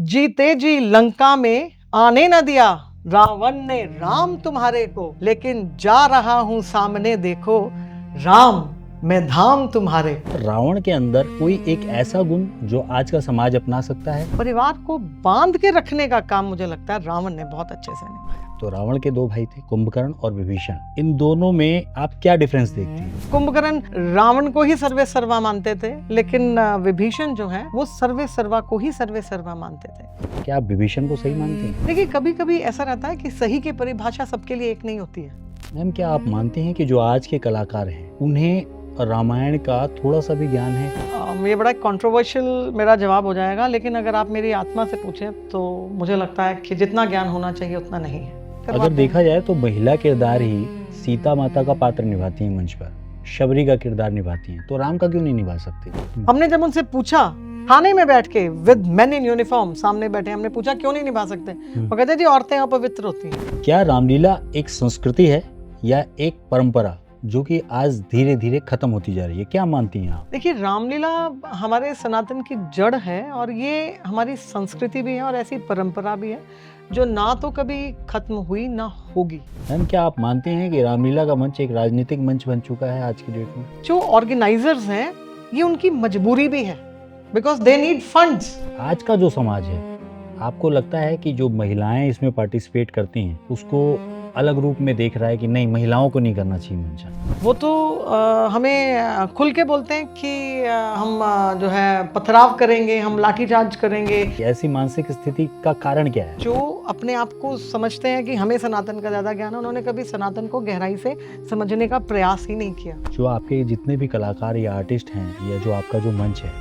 जीते जी लंका में आने न दिया रावण ने राम तुम्हारे को, लेकिन जा रहा हूं सामने देखो राम मैं धाम तुम्हारे। रावण के अंदर कोई एक ऐसा गुण जो आज का समाज अपना सकता है। परिवार को बांध के रखने का काम मुझे लगता है रावण ने बहुत अच्छे से निभाया। तो रावण के दो भाई थे, कुंभकर्ण और विभीषण। इन दोनों में आप क्या डिफरेंस देखती हैं? कुंभकर्ण रावण को ही सर्वे सर्वा मानते थे, लेकिन विभीषण जो है वो सर्वे सर्वा को ही सर्वे सर्वा मानते थे। क्या आप विभीषण को सही मानती हैं? देखिए, कभी कभी ऐसा रहता है कि सही की परिभाषा सबके लिए एक नहीं होती है। मैम, क्या आप मानते हैं कि जो आज के कलाकार हैं उन्हें रामायण का थोड़ा सा भी ज्ञान है? ये बड़ा कंट्रोवर्शियल मेरा जवाब हो जाएगा, लेकिन अगर आप मेरी आत्मा से पूछें तो मुझे लगता है कि जितना ज्ञान होना चाहिए उतना नहीं है। अगर देखा जाए तो महिला किरदार ही सीता माता का पात्र निभाती हैं मंच पर, शबरी का किरदार निभाती हैं, तो राम का क्यों नहीं निभा सकती? हमने जब उनसे पूछा थाने में बैठ के विद मेन इन यूनिफॉर्म सामने बैठे, हमने पूछा क्यों नहीं निभा सकते, वो कहते जी औरतें अपवित्र होती हैं। क्या रामलीला एक संस्कृति है या एक परंपरा जो कि आज धीरे धीरे खत्म होती जा रही है? क्या मानती हैं आप? देखिए, रामलीला हमारे सनातन की जड़ है और ये हमारी संस्कृति भी है और ऐसी परंपरा भी है जो ना तो कभी खत्म हुई ना होगी। मैम, क्या आप मानते हैं कि रामलीला का मंच एक राजनीतिक मंच बन चुका है आज की डेट में? जो ऑर्गेनाइजर्स हैं ये उनकी मजबूरी भी है, बिकॉज दे नीड फंड्स। आज का जो समाज है, आपको लगता है कि जो महिलाएं इसमें पार्टिसिपेट करती हैं उसको अलग रूप में देख रहा है कि नहीं, महिलाओं को नहीं करना चाहिए मंचन? वो तो हमें खुल के बोलते हैं कि हम जो है पथराव करेंगे, हम लाठीचार्ज करेंगे। ऐसी मानसिक स्थिति का कारण क्या है? जो अपने आप को समझते हैं कि हमें सनातन का ज्यादा ज्ञान है, उन्होंने कभी सनातन को गहराई से समझने का प्रयास ही नहीं किया। जो आपके जितने भी कलाकार या आर्टिस्ट हैं या जो आपका जो मंच है,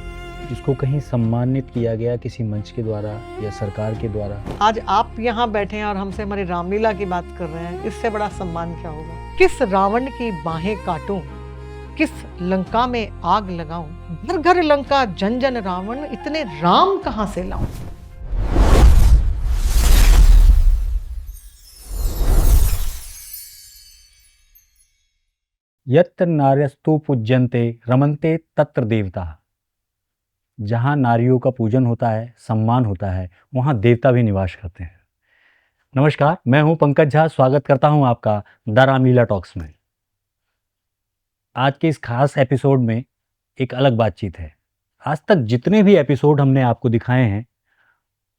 इसको कहीं सम्मानित किया गया किसी मंच के द्वारा या सरकार के द्वारा? आज आप यहाँ बैठे हैं और हमसे हमारी रामलीला की बात कर रहे हैं, इससे बड़ा सम्मान क्या होगा? किस रावण की बाहें काटूं, किस लंका में आग लगाऊं, घर घर लंका जन जन रावण, इतने राम कहां से लाऊं? यत्र नार्यस्तु पूज्यन्ते रमन्ते तत्र देवता। जहाँ नारियों का पूजन होता है, सम्मान होता है, वहाँ देवता भी निवास करते हैं। नमस्कार, मैं हूँ पंकज झा, स्वागत करता हूँ आपका द रामलीला टॉक्स में। आज के इस खास एपिसोड में एक अलग बातचीत है। आज तक जितने भी एपिसोड हमने आपको दिखाए हैं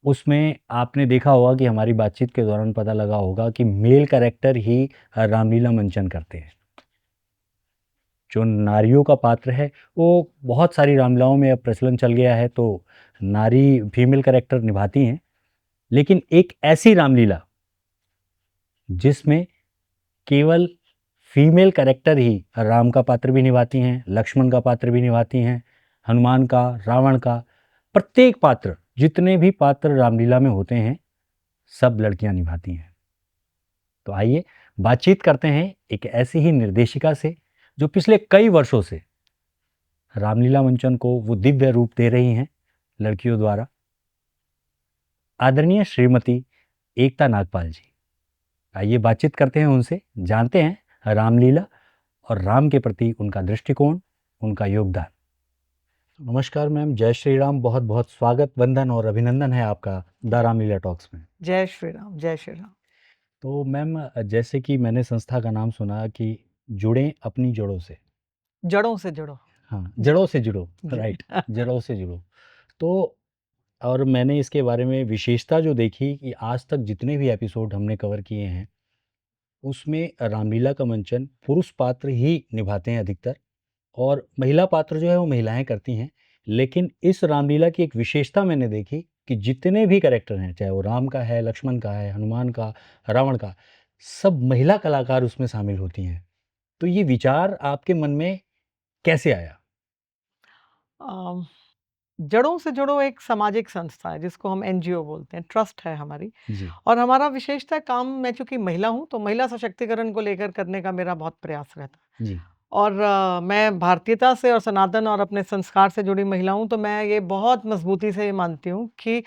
उसमें आपने देखा होगा कि हमारी बातचीत के दौरान पता लगा होगा कि मेल कैरेक्टर ही रामलीला मंचन करते हैं। जो नारियों का पात्र है वो बहुत सारी रामलीलाओं में अब प्रचलन चल गया है, तो नारी फीमेल कैरेक्टर निभाती हैं, लेकिन एक ऐसी रामलीला जिसमें केवल फीमेल कैरेक्टर ही राम का पात्र भी निभाती हैं, लक्ष्मण का पात्र भी निभाती हैं, हनुमान का, रावण का, प्रत्येक पात्र, जितने भी पात्र रामलीला में होते हैं सब लड़कियां निभाती हैं। तो आइए बातचीत करते हैं एक ऐसी ही निर्देशिका से जो पिछले कई वर्षों से रामलीला मंचन को वो दिव्य रूप दे रही हैं लड़कियों द्वारा। आदरणीय श्रीमती एकता नागपाल जी, आइए बातचीत करते हैं उनसे, जानते हैं रामलीला और राम के प्रति उनका दृष्टिकोण, उनका योगदान। नमस्कार मैम, जय श्री राम, बहुत बहुत स्वागत, वंदन और अभिनंदन है आपका द रामलीला टॉक्स में। जय श्री राम, जय श्री राम। तो मैम, जैसे कि मैंने संस्था का नाम सुना कि जुड़ें अपनी जड़ों से। जड़ों से जुड़ो। हाँ, जड़ों से जुड़ो, राइट, जड़ों से जुड़ो। तो और मैंने इसके बारे में विशेषता जो देखी कि आज तक जितने भी एपिसोड हमने कवर किए हैं उसमें रामलीला का मंचन पुरुष पात्र ही निभाते हैं अधिकतर, और महिला पात्र जो है वो महिलाएं करती हैं। लेकिन इस रामलीला की एक विशेषता मैंने देखी कि जितने भी कैरेक्टर हैं, चाहे वो राम का है, लक्ष्मण का है, हनुमान का, रावण का, सब महिला कलाकार उसमें शामिल होती हैं। तो ये विचार आपके मन में कैसे आया? अम, जड़ों से जुड़ो एक सामाजिक संस्था है जिसको हम एनजीओ बोलते हैं, ट्रस्ट है हमारी। जी। और हमारा विशेषता काम, मैं चूंकि महिला हूं तो महिला सशक्तिकरण को लेकर करने का मेरा बहुत प्रयास रहता है। जी। और मैं भारतीयता से और सनातन और अपने संस्कार से जुड़ी महिला हूं, तो मैं ये बहुत मजबूती से मानती हूँ कि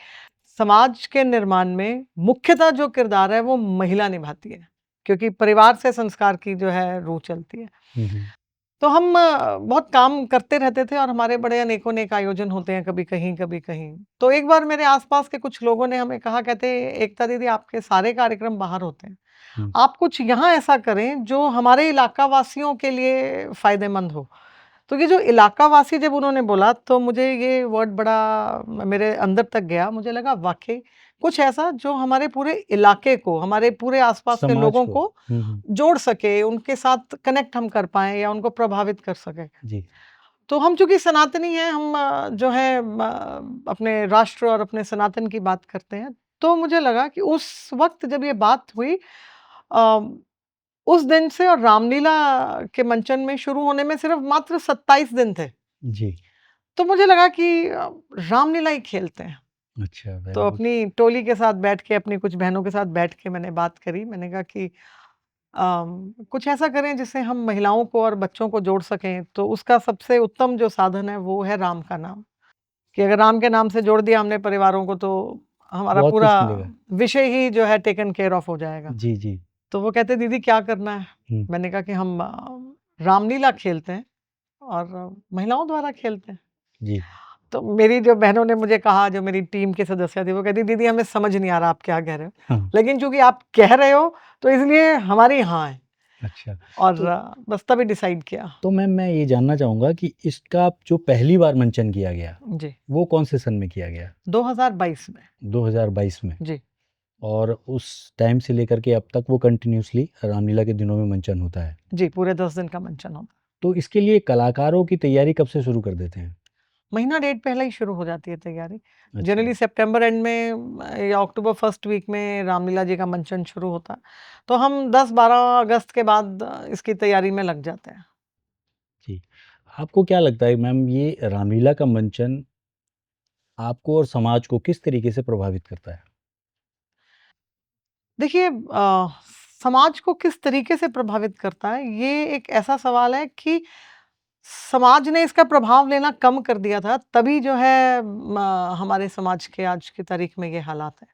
समाज के निर्माण में मुख्यतः जो किरदार है वो महिला निभाती है, क्योंकि परिवार से संस्कार की जो है रूह चलती है। तो हम बहुत काम करते रहते थे और हमारे बड़े अनेकों अनेक आयोजन होते हैं, कभी कहीं कभी कहीं। तो एक बार मेरे आसपास के कुछ लोगों ने हमें कहा, कहते, एकता दीदी आपके सारे कार्यक्रम बाहर होते हैं, हुँ, आप कुछ यहाँ ऐसा करें जो हमारे इलाका वासियों के लिए फायदेमंद हो। तो ये जो इलाका वासी जब उन्होंने बोला तो मुझे ये वर्ड बड़ा मेरे अंदर तक गया। मुझे लगा वाक़ई कुछ ऐसा जो हमारे पूरे इलाके को, हमारे पूरे आस-पास के समाज लोगों को। को हुँ, हुँ। जोड़ सके, उनके साथ कनेक्ट हम कर पाएँ या उनको प्रभावित कर सकें। जी, तो हम चूँकि सनातनी हैं, हम जो है अपने राष्ट्र और अपने सनातन की बात करते हैं। तो मुझे लगा कि उस वक़्त जब ये बात हुई, अ, उस दिन से और रामलीला के मंचन में शुरू होने में सिर्फ़ मात्र 27 दिन थे। जी। तो मुझे लगा कि रामलीला ही खेलते हैं। अच्छा, वेरी तो गुड। अपनी टोली के साथ बैठ के, अपनी कुछ बहनों के साथ बैठ के मैंने बात करी। मैंने कहा कि कुछ ऐसा करें जिससे हम महिलाओं को और बच्चों को जोड़ सकें। तो उसका सबसे उत्तम जो साधन है वो है राम का नाम। कि अगर राम के नाम से जोड़ दिया हमने परिवारों को, तो हमारा बहुत पूरा कुछ मिलेगा। विषय ही जो है टेकन केयर ऑफ हो जाएगा। जी, जी। तो वो कहते, दीदी क्या करना है? हुँ, मैंने कहा कि हम रामलीला खेलते हैं और महिलाओं द्वारा खेलते हैं। जी। तो मेरी जो बहनों ने मुझे कहा, जो मेरी टीम के सदस्य थे, वो कहती, दीदी हमें समझ नहीं आ रहा आप क्या कह रहे हो, हाँ, लेकिन चूंकि आप कह रहे हो तो इसलिए हमारी हाँ है। अच्छा। और तो बस तभी डिसाइड किया। तो मैम मैं ये जानना चाहूँगा कि इसका जो पहली बार मंचन किया गया, जी, वो कौन से सन में किया गया? 2022 में। 2022 में। जी, और उस टाइम से लेकर के अब तक वो कंटिन्यूअसली रामलीला के दिनों में मंचन होता है। जी, पूरे 10 दिन का मंचन होता है। तो इसके लिए कलाकारों की तैयारी कब से शुरू कर देते हैं? महीना डेढ़ पहले ही शुरू हो जाती है तैयारी। अच्छा, जनरली सितंबर एंड में या अक्टूबर फर्स्ट वीक में रामलीला जी का मंचन शुरू होता है। तो हम 10-12 अगस्त के बाद इसकी तैयारी में लग जाते हैं। जी। आपको क्या लगता है मैम ये रामलीला का मंचन आपको और समाज को किस तरीके से प्रभावित करता है? देखिए, समाज को किस तरीके से प्रभावित करता है, ये एक ऐसा सवाल है कि समाज ने इसका प्रभाव लेना कम कर दिया था, तभी जो है हमारे समाज के आज की तारीख में ये हालात हैं।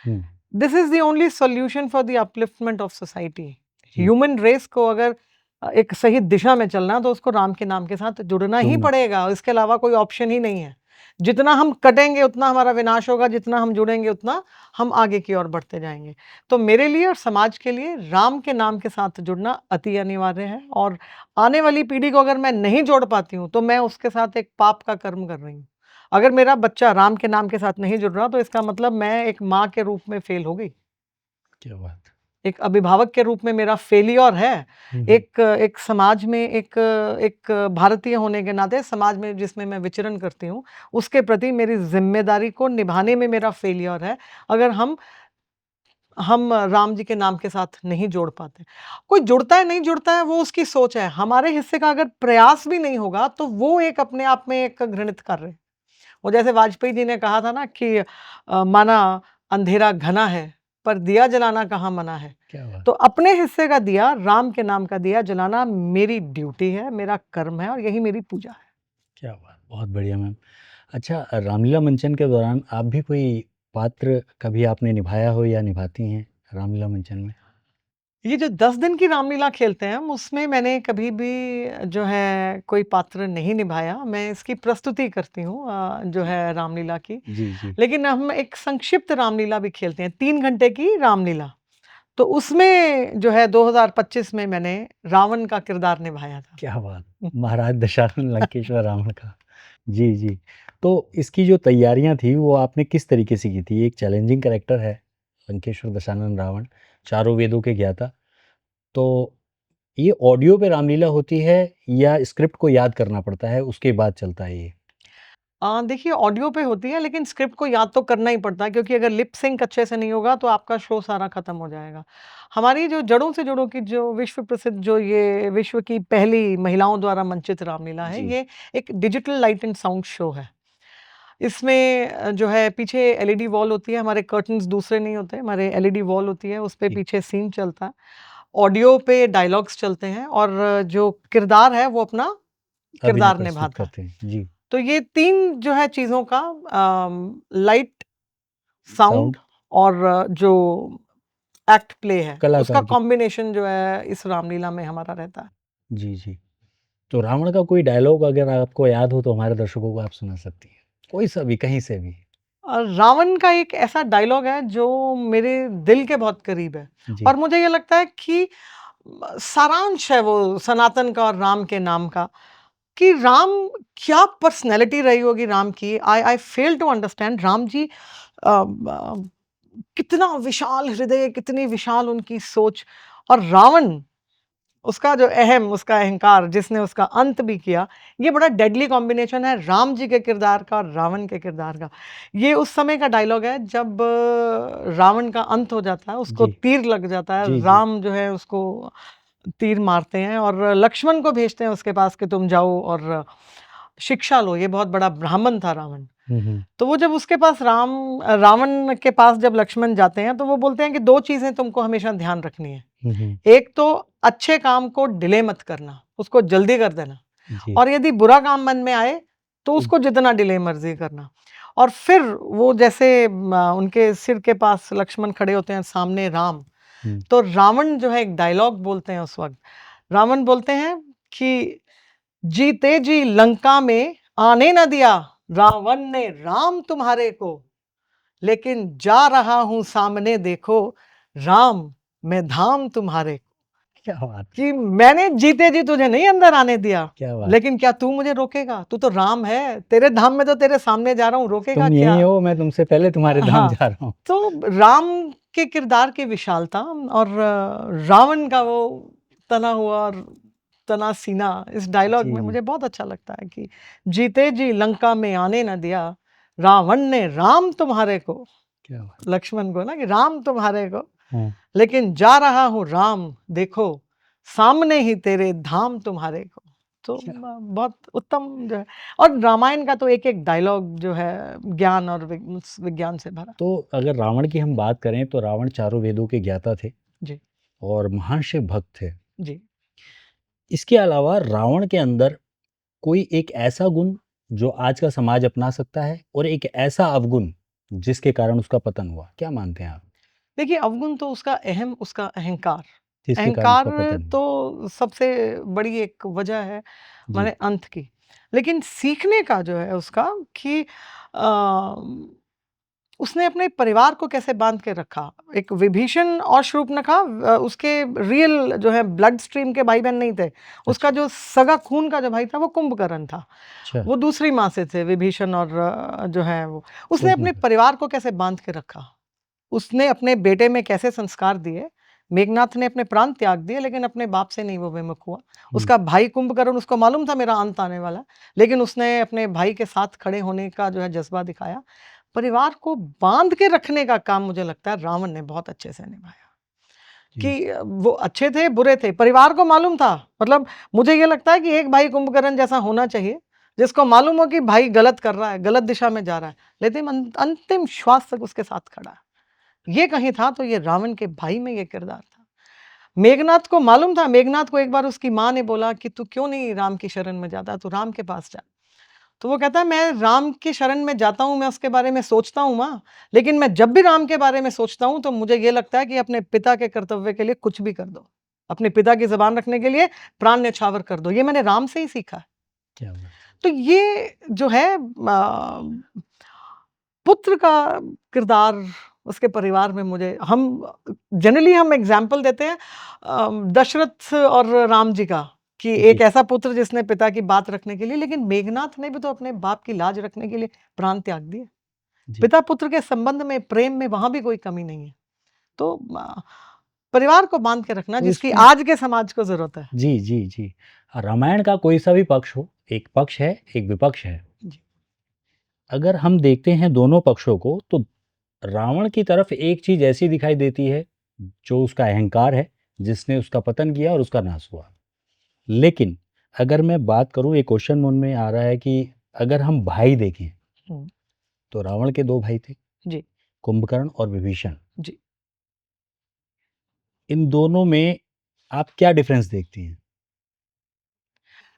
हुँ, this is the only solution for the upliftment of society. जी। ह्यूमन रेस को अगर एक सही दिशा में चलना है, तो उसको राम के नाम के साथ जुड़ना ही जुड़ना। पड़ेगा, इसके अलावा कोई ऑप्शन ही नहीं है। जितना हम कटेंगे उतना हमारा विनाश होगा, जितना हम जुड़ेंगे उतना हम आगे की ओर बढ़ते जाएँगे। तो मेरे लिए और समाज के लिए राम के नाम के साथ जुड़ना अति अनिवार्य है, और आने वाली पीढ़ी को अगर मैं नहीं जोड़ पाती हूँ, तो मैं उसके साथ एक पाप का कर्म कर रही हूँ। अगर मेरा बच्चा राम के नाम के साथ नहीं जुड़ रहा, तो इसका मतलब मैं एक माँ के रूप में फ़ेल हो गई। क्या बात! एक अभिभावक के रूप में मेरा फेल्योर है। हुँ, हुँ। एक समाज में, एक भारतीय होने के नाते समाज में जिसमें मैं विचरण करती हूँ, उसके प्रति मेरी ज़िम्मेदारी को निभाने में मेरा फेल्योर है, अगर हम राम जी के नाम के साथ नहीं जोड़ पाते। कोई जुड़ता है, नहीं जुड़ता है, वो उसकी सोच है। हमारे हिस्से का अगर प्रयास भी नहीं होगा, तो वो एक अपने आप में एक घृणित कार्य है। वो जैसे वाजपेयी जी ने कहा था ना कि माना अंधेरा घना है, पर दिया जलाना कहाँ मना है। क्या बात! तो अपने हिस्से का दिया, राम के नाम का दिया जलाना मेरी ड्यूटी है, मेरा कर्म है, और यही मेरी पूजा है। क्या बात! बहुत बढ़िया मैम। अच्छा रामलीला मंचन के दौरान आप भी कोई पात्र कभी आपने निभाया हो या निभाती हैं रामलीला मंचन में? ये जो 10 दिन की रामलीला खेलते हैं हम, उसमें मैंने कभी भी जो है कोई पात्र नहीं निभाया। मैं इसकी प्रस्तुति करती हूँ जो है रामलीला की। जी, जी। लेकिन हम एक संक्षिप्त रामलीला भी खेलते हैं, 3 घंटे की रामलीला। तो उसमें जो है 2025 में मैंने रावण का किरदार निभाया था। क्या बात! महाराज दशरथ लंकेश्वर रावण का। जी, जी। तो इसकी जो तैयारियाँ थी वो आपने किस तरीके से की थी? एक चैलेंजिंग कैरेक्टर है लंकेश्वर दशानन रावण, चारों वेदों के ज्ञाता। तो ये ऑडियो पे रामलीला होती है या स्क्रिप्ट को याद करना पड़ता है उसके बाद चलता है ये? देखिए, ऑडियो पे होती है, लेकिन स्क्रिप्ट को याद तो करना ही पड़ता है, क्योंकि अगर लिप सिंक अच्छे से नहीं होगा तो आपका शो सारा खत्म हो जाएगा। हमारी जो जड़ों से जुड़ों की जो विश्व प्रसिद्ध, जो ये विश्व की पहली महिलाओं द्वारा मंचित रामलीला है, जी, ये एक digital light and sound show है। इसमें जो है पीछे एलईडी वॉल होती है, हमारे कर्टन्स दूसरे नहीं होते, हमारे एलईडी वॉल होती है, उस पे जी। पीछे सीन चलता है। ऑडियो पे डायलॉग्स चलते हैं, और जो किरदार है वो अपना अभिनय किरदार प्रस्तुत निभाता है। करते हैं। जी, तो ये 3 जो है चीज़ों का लाइट, साउंड साउंड और जो एक्ट प्ले है, उसका कलाकार की कॉम्बिनेशन जो है इस रामलीला में हमारा रहता है। जी, जी। तो रावण का कोई डायलॉग अगर आपको याद हो तो हमारे दर्शकों को आप सुना सकती हैं, कोई सा भी, कहीं से भी। रावण का एक ऐसा डायलॉग है जो मेरे दिल के बहुत करीब है, जी। और मुझे ये लगता है कि सारांश है वो सनातन का और राम के नाम का, कि राम, क्या पर्सनैलिटी रही होगी राम की। आई fail to understand Ram ji. कितना विशाल हृदय, कितनी विशाल उनकी सोच, और रावण, उसका जो उसका अहंकार जिसने उसका अंत भी किया, ये बड़ा डेडली कॉम्बिनेशन है राम जी के किरदार का और रावण के किरदार का। ये उस समय का डायलॉग है जब रावण का अंत हो जाता है, उसको जी। तीर लग जाता है, जी, जी। राम जो है उसको तीर मारते हैं और लक्ष्मण को भेजते हैं उसके पास कि तुम जाओ और शिक्षा लो। ये बहुत बड़ा ब्राह्मण था रावण। तो वो जब उसके पास रावण के पास जब लक्ष्मण जाते हैं तो वो बोलते हैं कि दो चीजें तुमको हमेशा ध्यान रखनी है। एक तो अच्छे काम को डिले मत करना, उसको जल्दी कर देना, जी। और यदि बुरा काम मन में आए तो तो उसको जितना डिले मर्जी करना। और फिर वो जैसे उनके सिर के पास लक्ष्मण खड़े होते हैं, सामने राम, हुँ, तो रावण जो है एक डायलॉग बोलते हैं उस वक्त। रावण बोलते हैं कि जीते जी लंका में आने न दिया रावण ने राम तुम्हारे को, लेकिन जा रहा हूं सामने देखो राम मैं धाम तुम्हारे को। क्या बात है! कि मैंने जीते जी तुझे नहीं अंदर आने दिया, क्या बात! लेकिन क्या तू मुझे रोकेगा? तू तो राम है, तेरे धाम में तो तेरे सामने जा रहा हूं, रोकेगा तुम क्या? यहीं हो, मैं तुमसे पहले तुम्हारे धाम हाँ, जा रहा हूँ। तो राम के किरदार की विशालता और रावण का वो तना हुआ और तना सीना इस डायलॉग जी, में जी। मुझे बहुत अच्छा लगता है कि जीते जी लंका में आने न दिया रावण ने राम तुम्हारे को, क्या बात! लक्ष्मण को ना, कि राम तुम्हारे को, हाँ, लेकिन जा रहा हूँ राम देखो सामने ही तेरे धाम तुम्हारे को। तो क्या बहुत उत्तम जो है। और रामायण का तो एक एक डायलॉग जो है ज्ञान और विज्ञान से भरा। तो अगर रावण की हम बात करें तो रावण चारों वेदों के ज्ञाता थे जी। और महान शिव भक्त थे। जी। इसके अलावा रावण के अंदर कोई एक ऐसा गुण जो आज का समाज अपना सकता है और एक ऐसा अवगुण जिसके कारण उसका पतन हुआ, क्या मानते हैं आप? देखिए, अवगुण तो उसका अहंकार। जिसके कारण अहंकार उसका पतन हुआ? तो सबसे बड़ी एक वजह है जी। माने अंत की। लेकिन सीखने का जो है उसका कि अ, उसने अपने परिवार को कैसे बांध के रखा। एक विभीषण और शूर्पणखा उसके रियल जो है ब्लड स्ट्रीम के भाई बहन नहीं थे। उसका अच्छा, जो सगा खून का जो भाई था वो कुंभकर्ण था। अच्छा। वो दूसरी माँ से थे विभीषण, और जो है वो उसने अपने शूर्पणखा। परिवार को कैसे बांध के रखा। उसने अपने बेटे में कैसे संस्कार दिए। मेघनाथ ने अपने प्राण त्याग दिए लेकिन अपने बाप से नहीं वो विमुख हुआ। हुँ, उसका भाई कुंभकर्ण, उसको मालूम था मेरा अंत आने वाला, लेकिन उसने अपने भाई के साथ खड़े होने का जो है जज्बा दिखाया। परिवार को बांध के रखने का काम मुझे लगता है रावण ने बहुत अच्छे से निभाया। जी, कि वो अच्छे थे, बुरे थे, परिवार को मालूम था। मतलब मुझे ये लगता है कि एक भाई कुंभकर्ण जैसा होना चाहिए, जिसको मालूम हो कि भाई गलत कर रहा है, गलत दिशा में जा रहा है, लेकिन अंतिम श्वास तक उसके साथ खड़ा है। ये कहीं था तो ये रावण के भाई में ये किरदार था। मेघनाथ को मालूम था, मेघनाथ को एक बार उसकी माँ ने बोला कि तू क्यों नहीं राम की शरण में जाता, तू राम के पास जा। तो वो कहता है मैं राम की शरण में जाता हूँ, मैं उसके बारे में सोचता हूँ माँ, लेकिन मैं जब भी राम के बारे में सोचता हूँ तो मुझे ये लगता है कि अपने पिता के कर्तव्य के लिए कुछ भी कर दो। अपने पिता की ज़बान रखने के लिए प्राण न्यौछावर कर दो। ये मैंने राम से ही सीखा है। क्या बात है! तो ये जो है पुत्र का किरदार उसके परिवार में मुझे हम जनरली हम एग्जाम्पल देते हैं दशरथ और राम जी का, कि एक जी, ऐसा पुत्र जिसने पिता की बात रखने के लिए, लेकिन मेघनाथ ने भी तो अपने बाप की लाज रखने के लिए प्राण त्याग दिए। जी। पिता पुत्र के संबंध में, प्रेम में वहां भी कोई कमी नहीं है। तो परिवार को बांध के रखना तो जिसकी इसमें आज के समाज को जरूरत है। जी, जी, जी। रामायण का कोई सा भी पक्ष हो, एक पक्ष है, एक विपक्ष है। जी। अगर हम देखते हैं दोनों पक्षों को तो रावण की तरफ एक चीज़ ऐसी दिखाई देती है, जो उसका अहंकार है, जिसने उसका पतन किया और उसका नाश हुआ। लेकिन अगर मैं बात करूँ, एक क्वेश्चन मन में आ रहा है कि अगर हम भाई देखें, हम्म, तो रावण के 2 भाई थे, जी। कुंभकर्ण और विभीषण। जी। इन दोनों में आप क्या डिफरेंस देखती हैं?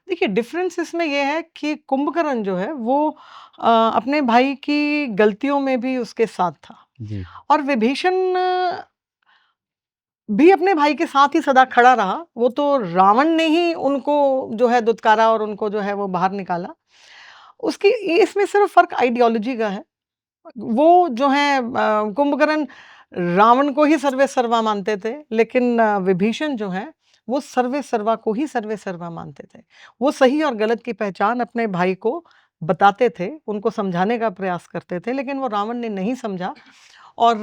देखिए, डिफरेंस इसमें ये है कि कुंभकर्ण जो है वो अपने भाई की गलतियों में भी उसके साथ था, जी, और विभीषण भी अपने भाई के साथ ही सदा खड़ा रहा। वो तो रावण ने ही उनको जो है दुत्कारा और उनको जो है वो बाहर निकाला। उसकी इसमें सिर्फ फ़र्क आइडियोलॉजी का है। वो जो है कुंभकर्ण रावण को ही सर्वे सर्वा मानते थे, लेकिन विभीषण जो है वो सर्वे सर्वा को ही सर्वे सर्वा मानते थे। वो सही और गलत की पहचान अपने भाई को बताते थे, उनको समझाने का प्रयास करते थे, लेकिन वो रावण ने नहीं समझा और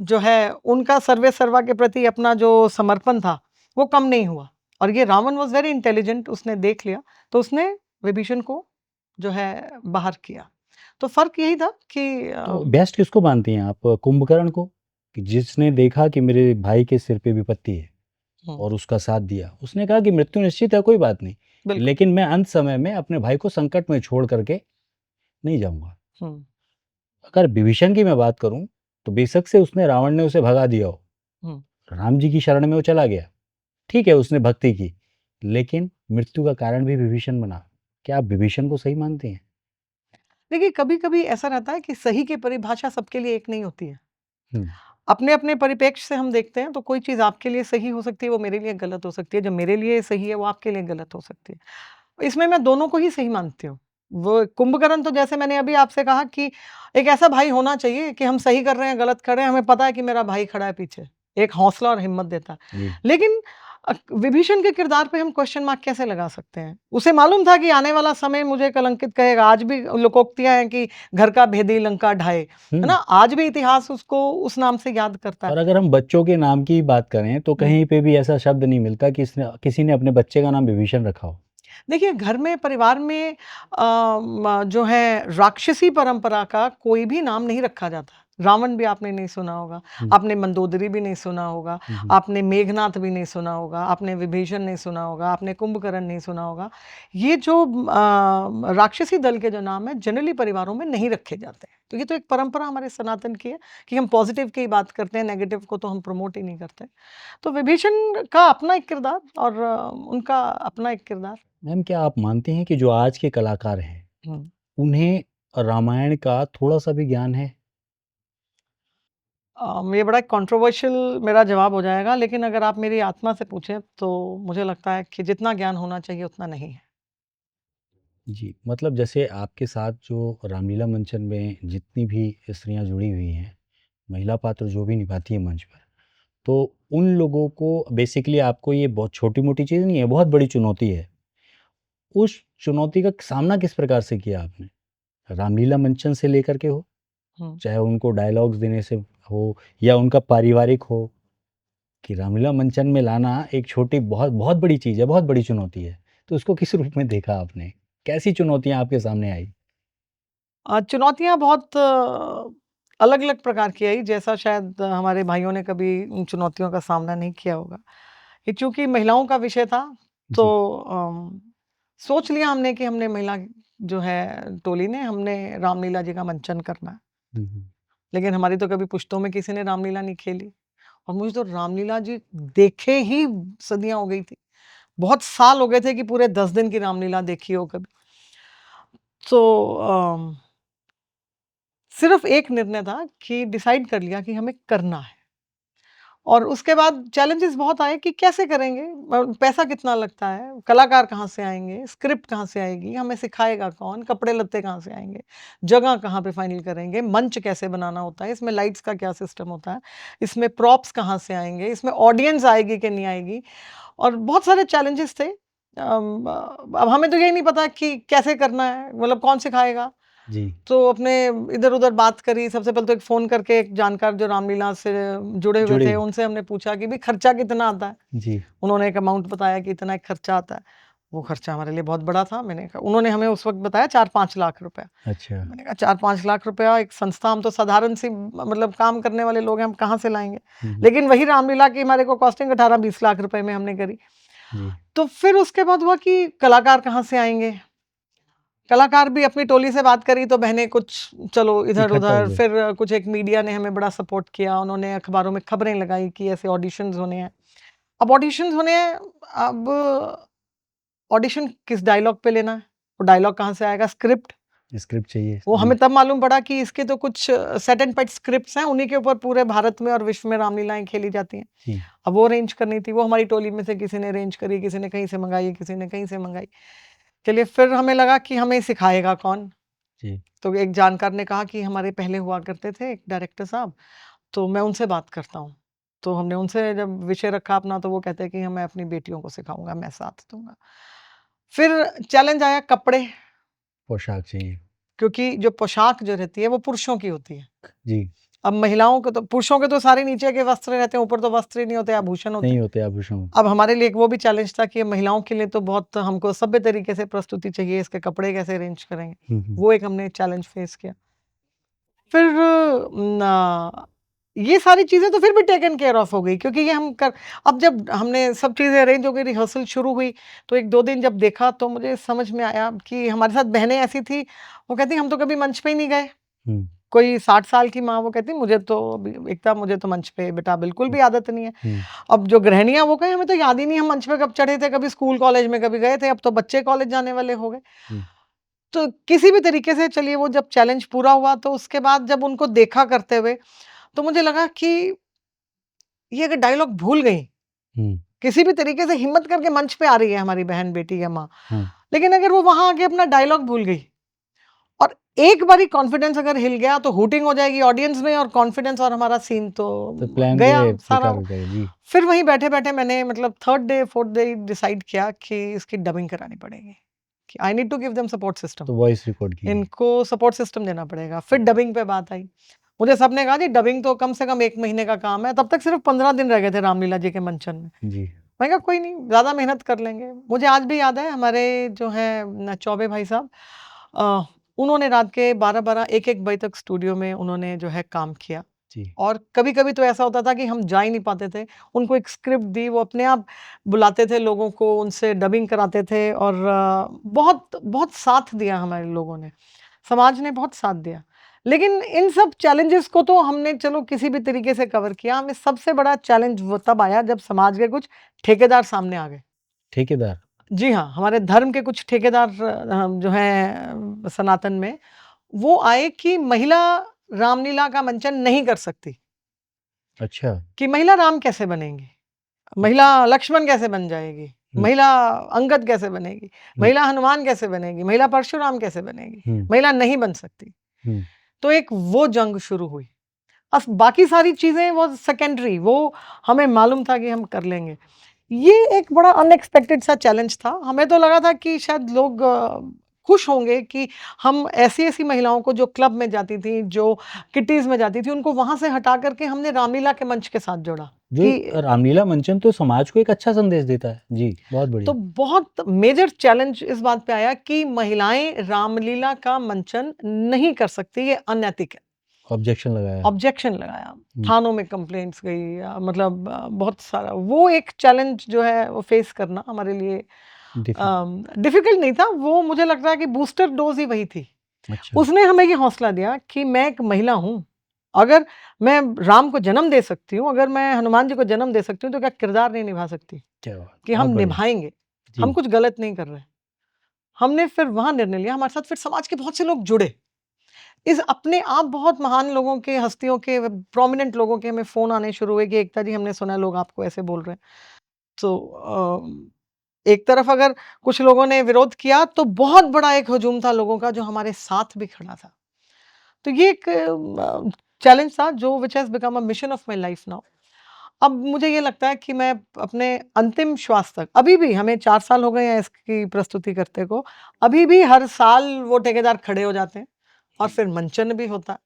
जो है उनका सर्वे सर्वा के प्रति अपना जो समर्पण था, वो कम नहीं हुआ। और ये रावण वाज़ वेरी इंटेलिजेंट, उसने देख लिया, तो उसने विभीषण को जो है बाहर किया। तो फ़र्क यही था कि तो बेस्ट किसको मानती हैं आप, कुंभकर्ण को, कि जिसने देखा कि मेरे भाई के सिर पे विपत्ति है हुँ, और उसका साथ दिया? उसने कहा कि मृत्यु निश्चित है, कोई बात नहीं, बिल्कुल। लेकिन मैं अंत समय में अपने भाई को संकट में छोड़ करके नहीं जाऊंगा। हुँ, अगर विभीषण की मैं बात करूं, तो बेशक से उसने रावण ने उसे भगा दिया हो, हुँ। राम जी की शरण में वो चला गया, ठीक है, उसने भक्ति की, लेकिन मृत्यु का कारण भी विभीषण बना। क्या आप विभीषण को सही मानते हैं? देखिए, कभी-कभी ऐसा रहता है कि सही की परिभाषा सबके लिए एक नहीं होती है। हम्म, अपने-अपने परिप्रेक्ष्य से हम देखते हैं, तो कोई चीज़ आपके लिए सही हो सकती है, वो मेरे लिए गलत हो सकती है। जो मेरे लिए सही है, वो आपके लिए गलत हो सकती है। इसमें मैं दोनों को ही सही मानती हूँ। वो कुंभकर्ण तो जैसे मैंने अभी आपसे कहा कि एक ऐसा भाई होना चाहिए कि हम सही कर रहे हैं, गलत कर रहे हैं, हमें पता है कि मेरा भाई खड़ा है पीछे। एक हौसला और हिम्मत देता है। जी। लेकिन विभीषण के किरदार पे हम क्वेश्चन मार्क कैसे लगा सकते हैं? उसे मालूम था कि आने वाला समय मुझे कलंकित करेगा। आज भी लोकोक्तियाँ हैं कि घर का भेदी लंका ढाए, है ना? हम्म। आज भी इतिहास उसको उस नाम से याद करता है। और अगर हम बच्चों के नाम की बात करें, तो हुँ। कहीं पे भी ऐसा शब्द नहीं मिलता कि किसी ने अपने बच्चे का नाम विभीषण रखा हो। देखिए, घर में, परिवार में जो है राक्षसी परंपरा का कोई भी नाम नहीं रखा जाता। रावण भी आपने नहीं सुना होगा, हम्म, आपने मंदोदरी भी नहीं सुना होगा, हम्म, आपने मेघनाथ भी नहीं सुना होगा, आपने विभीषण नहीं सुना होगा, आपने कुंभकर्ण नहीं सुना होगा। ये जो राक्षसी दल के जो नाम हैं, जनरली परिवारों में नहीं रखे जाते हैं। तो ये तो एक परंपरा हमारे सनातन की है कि हम पॉजिटिव की बात करते हैं, नेगेटिव को तो हम प्रमोट ही नहीं करते। तो विभीषण का अपना एक किरदार और उनका अपना एक किरदार। मैम, क्या आप मानते हैं कि जो आज के कलाकार हैं, हुँ। उन्हें रामायण का थोड़ा सा भी ज्ञान है? ये बड़ा कंट्रोवर्शियल मेरा जवाब हो जाएगा, लेकिन अगर आप मेरी आत्मा से पूछें, तो मुझे लगता है कि जितना ज्ञान होना चाहिए उतना नहीं है। जी, मतलब जैसे आपके साथ जो रामलीला मंचन में जितनी भी स्त्रियां जुड़ी हुई हैं, महिला पात्र जो भी निभाती है मंच पर, तो उन लोगों को बेसिकली आपको ये बहुत छोटी मोटी चीज़ नहीं है, बहुत बड़ी चुनौती है। उस चुनौती का सामना किस प्रकार से किया आपने? रामलीला मंचन से लेकर के हो, हुँ। चाहे उनको डायलॉग्स देने से हो, या उनका पारिवारिक हो, कि रामलीला मंचन में लाना एक छोटी बहुत बहुत बड़ी चीज़ है, बहुत बड़ी चुनौती है। तो उसको किस रूप में देखा आपने? कैसी चुनौतियाँ आपके सामने आई? चुनौतियाँ बहुत अलग-अलग प्रकार की आई, जैसा शायद हमारे भाइयों ने कभी उन चुनौतियों का सामना नहीं किया होगा। ये चूँकि महिलाओं का विषय था, तो जी। सोच लिया हमने कि हमने महिला जो है टोली ने, हमने रामलीला जी का मंचन करना है। हुँ, हुँ। लेकिन हमारी तो कभी पुश्तों में किसी ने रामलीला नहीं खेली और मुझे तो रामलीला जी देखे ही सदियाँ हो गई थी। बहुत साल हो गए थे कि पूरे 10 दिन की रामलीला देखी हो कभी। तो सिर्फ़ एक निर्णय था कि डिसाइड कर लिया कि हमें करना है और उसके बाद चैलेंजेस बहुत आए कि कैसे करेंगे? पैसा कितना लगता है? कलाकार कहाँ से आएँगे? स्क्रिप्ट कहाँ से आएगी? हमें सिखाएगा कौन? कपड़े-लत्ते कहाँ से आएँगे? जगह कहाँ पे फाइनल करेंगे? मंच कैसे बनाना होता है? इसमें लाइट्स का क्या सिस्टम होता है? इसमें प्रॉप्स कहाँ से आएँगे? इसमें ऑडियंस आएगी कि नहीं आएगी? और बहुत सारे चैलेंजेस थे। अब हमें तो यही नहीं पता कि कैसे करना है, मतलब कौन सिखाएगा? जी, तो अपने इधर-उधर बात करी, सबसे पहले तो एक फ़ोन करके एक जानकार जो रामलीला से जुड़े हुए जुड़े थे, हुए। उनसे हमने पूछा कि भई खर्चा कितना आता है? जी, उन्होंने एक अमाउंट बताया कि इतना एक खर्चा आता है। वो खर्चा हमारे लिए बहुत बड़ा था। मैंने कहा, उन्होंने हमें उस वक़्त बताया 4-5 लाख रुपया। अच्छा। मैंने कहा 4-5 लाख रुपया एक संस्था, हम तो साधारण सी मतलब काम करने वाले लोग हैं, हम कहाँ से लाएँगे? हुँ, हुँ। लेकिन वही रामलीला की हमारे को कॉस्टिंग 18-20 लाख रुपए में हमने करी। जी, तो फिर उसके बाद हुआ कि कलाकार कहाँ से आएँगे? कलाकार भी अपनी टोली से बात करी तो बहनें कुछ चलो इकट्ठा इधर-उधर, हुए। फिर कुछ एक मीडिया ने हमें बड़ा सपोर्ट किया, उन्होंने अखबारों में खबरें लगाई कि ऐसे ऑडिशंस होने हैं। अब ऑडिशंस होने हैं, अब ऑडिशन किस डायलॉग पे लेना है? वो डायलॉग कहाँ से आएगा? स्क्रिप्ट स्क्रिप्ट चाहिए वो जी। हमें तब मालूम पड़ा कि इसके तो कुछ सेट एंड पेट स्क्रिप्ट्स हैं, उन्हीं के ऊपर पूरे भारत में और विश्व में रामलीलाएं खेली जाती हैं। जी अब वो अरेंज करनी थी, वो हमारी टोली में से किसी ने अरेंज करी, किसी ने कहीं से मंगाई, किसी ने कहीं से मंगाई। चलिए फिर हमें लगा कि हमें सिखाएगा कौन। जी तो एक जानकार ने कहा कि हमारे पहले हुआ करते थे एक डायरेक्टर साहब, तो मैं उनसे बात करता हूँ। तो हमने उनसे जब विषय रखा अपना, तो वो कहते हैं कि मैं अपनी बेटियों को सिखाऊंगा, मैं साथ दूंगा। फिर चैलेंज आया कपड़े, पोशाक चाहिए क्योंकि जो पोशाक जो रहती है वो पुरुषों की होती है। जी। अब महिलाओं को तो, पुरुषों के तो सारे नीचे के वस्त्र रहते हैं, ऊपर तो वस्त्र ही नहीं होते, आभूषण होते नहीं हैं। होते आभूषण। अब हमारे लिए एक वो भी चैलेंज था कि महिलाओं के लिए तो बहुत हमको सभ्य तरीके से प्रस्तुति चाहिए, इसके कपड़े कैसे अरेंज करेंगे, वो एक हमने चैलेंज फेस किया। फिर ये सारी चीजें तो फिर भी टेकन केयर ऑफ हो गई, क्योंकि ये हम कर, अब जब हमने सब चीजें अरेंज हो गई, रिहर्सल शुरू हुई, तो एक दो दिन जब देखा तो मुझे समझ में आया कि हमारे साथ बहनें ऐसी थी, वो कहती हम तो कभी मंच पे ही नहीं गए। कोई 60 साल की माँ वो कहती मुझे तो एकता, मुझे तो मंच पे बेटा बिल्कुल भी आदत नहीं है। अब जो गृहिणियां वो कहें हमें तो याद ही नहीं हम मंच पे कब चढ़े थे, कभी स्कूल कॉलेज में कभी गए थे, अब तो बच्चे कॉलेज जाने वाले हो गए। तो किसी भी तरीके से चलिए वो जब चैलेंज पूरा हुआ, तो उसके बाद जब उनको देखा करते हुए, तो मुझे लगा कि ये अगर डायलॉग भूल गई, किसी भी तरीके से हिम्मत करके मंच पे आ रही है हमारी बहन बेटी या माँ, लेकिन अगर वो वहां आके अपना डायलॉग भूल गई और एक बारी कॉन्फिडेंस अगर हिल गया, तो हुटिंग हो जाएगी ऑडियंस में, और कॉन्फिडेंस और हमारा सीन तो प्लान गया भी सारा। बेकार हो जाएगा जी। फिर वहीं बैठे बैठे मैंने मतलब third day fourth day decide किया कि इसकी डबिंग करानी पड़ेगी, कि I need to give them support system, तो वॉइस रिकॉर्ड की इनको सपोर्ट सिस्टम देना पड़ेगा। फिर डबिंग पे बात आई, मुझे सबने कहा जी डबिंग तो कम से कम 1 महीने का काम है, तब तक सिर्फ 15 दिन रह गए थे रामलीला जी के मंचन में। जी। मैं कहा कोई नहीं, ज्यादा मेहनत कर लेंगे। मुझे आज भी याद है हमारे जो है चौबे भाई साहब, उन्होंने रात के 12-12 1-1 बजे तक स्टूडियो में उन्होंने जो है काम किया। जी और कभी-कभी तो ऐसा होता था कि हम जा ही नहीं पाते थे, उनको एक स्क्रिप्ट दी, वो अपने आप बुलाते थे लोगों को, उनसे डबिंग कराते थे, और बहुत बहुत साथ दिया हमारे लोगों ने, समाज ने बहुत साथ दिया। लेकिन इन सब चैलेंजेस को तो हमने चलो किसी भी तरीके से कवर किया। हमें सबसे बड़ा चैलेंज वो तब आया जब समाज के कुछ ठेकेदार सामने आ गए। ठेकेदार। जी हाँ, हमारे धर्म के कुछ ठेकेदार जो हैं सनातन में, वो आए कि महिला रामलीला का मंचन नहीं कर सकती, अच्छा। कि महिला राम कैसे बनेंगी, महिला लक्ष्मण कैसे बन जाएगी, महिला अंगद कैसे बनेगी, महिला हनुमान कैसे बनेगी, महिला परशुराम कैसे बनेगी, महिला नहीं बन सकती। तो एक वो जंग शुरू हुई। अब बाकी सारी चीजें वो सेकेंडरी, वो हमें मालूम था कि हम कर लेंगे। ये एक बड़ा अनएक्सपेक्टेड सा चैलेंज था। हमें तो लगा था कि शायद लोग खुश होंगे कि हम ऐसी-ऐसी महिलाओं को जो क्लब में जाती थी, जो किटीज़ में जाती थी, उनको वहाँ से हटा करके हमने रामलीला के मंच के साथ जोड़ा। जो कि रामलीला मंचन तो समाज को एक अच्छा संदेश देता है। जी, बहुत तो बढ़िया। बहुत मेजर चैलेंज इस बात पे आया कि महिलाएं रामलीला का मंचन नहीं कर सकती, ये अनैतिक है। ऑब्जेक्शन लगाया। ऑब्जेक्शन लगाया, थानों में कंप्लेंट्स गई, मतलब बहुत सारा वो एक चैलेंज जो है वो फेस करना हमारे लिए डिफिकल्ट नहीं था। वो मुझे लगता है कि बूस्टर डोज ही वही थी। अच्छा। उसने हमें ये हौसला दिया कि मैं एक महिला हूँ, अगर मैं राम को जन्म दे सकती हूँ, अगर मैं हनुमान जी को जन्म दे सकती हूँ, तो क्या किरदार नहीं निभा सकती? क्या बात, कि हम बहुत बढ़िया। निभाएंगे, हम जी। कुछ गलत नहीं कर रहे। हमने फिर वहां निर्णय लिया, हमारे साथ फिर समाज के बहुत से लोग जुड़े। इस अपने आप बहुत महान लोगों के, हस्तियों के, प्रोमिनेंट लोगों के हमें फ़ोन आने शुरू हुए कि एकता जी हमने सुना है लोग आपको ऐसे बोल रहे हैं। तो एक तरफ अगर कुछ लोगों ने विरोध किया, तो बहुत बड़ा एक हुजूम था लोगों का जो हमारे साथ भी खड़ा था। तो ये एक चैलेंज था जो which has become a mission of my life now. अब मुझे ये लगता है कि मैं अपने अंतिम श्वास तक, अभी भी हमें 4 साल हो गए हैं इसकी प्रस्तुति करते को, अभी भी हर साल वो ठेकेदार खड़े हो जाते हैं और फिर मंचन भी होता है,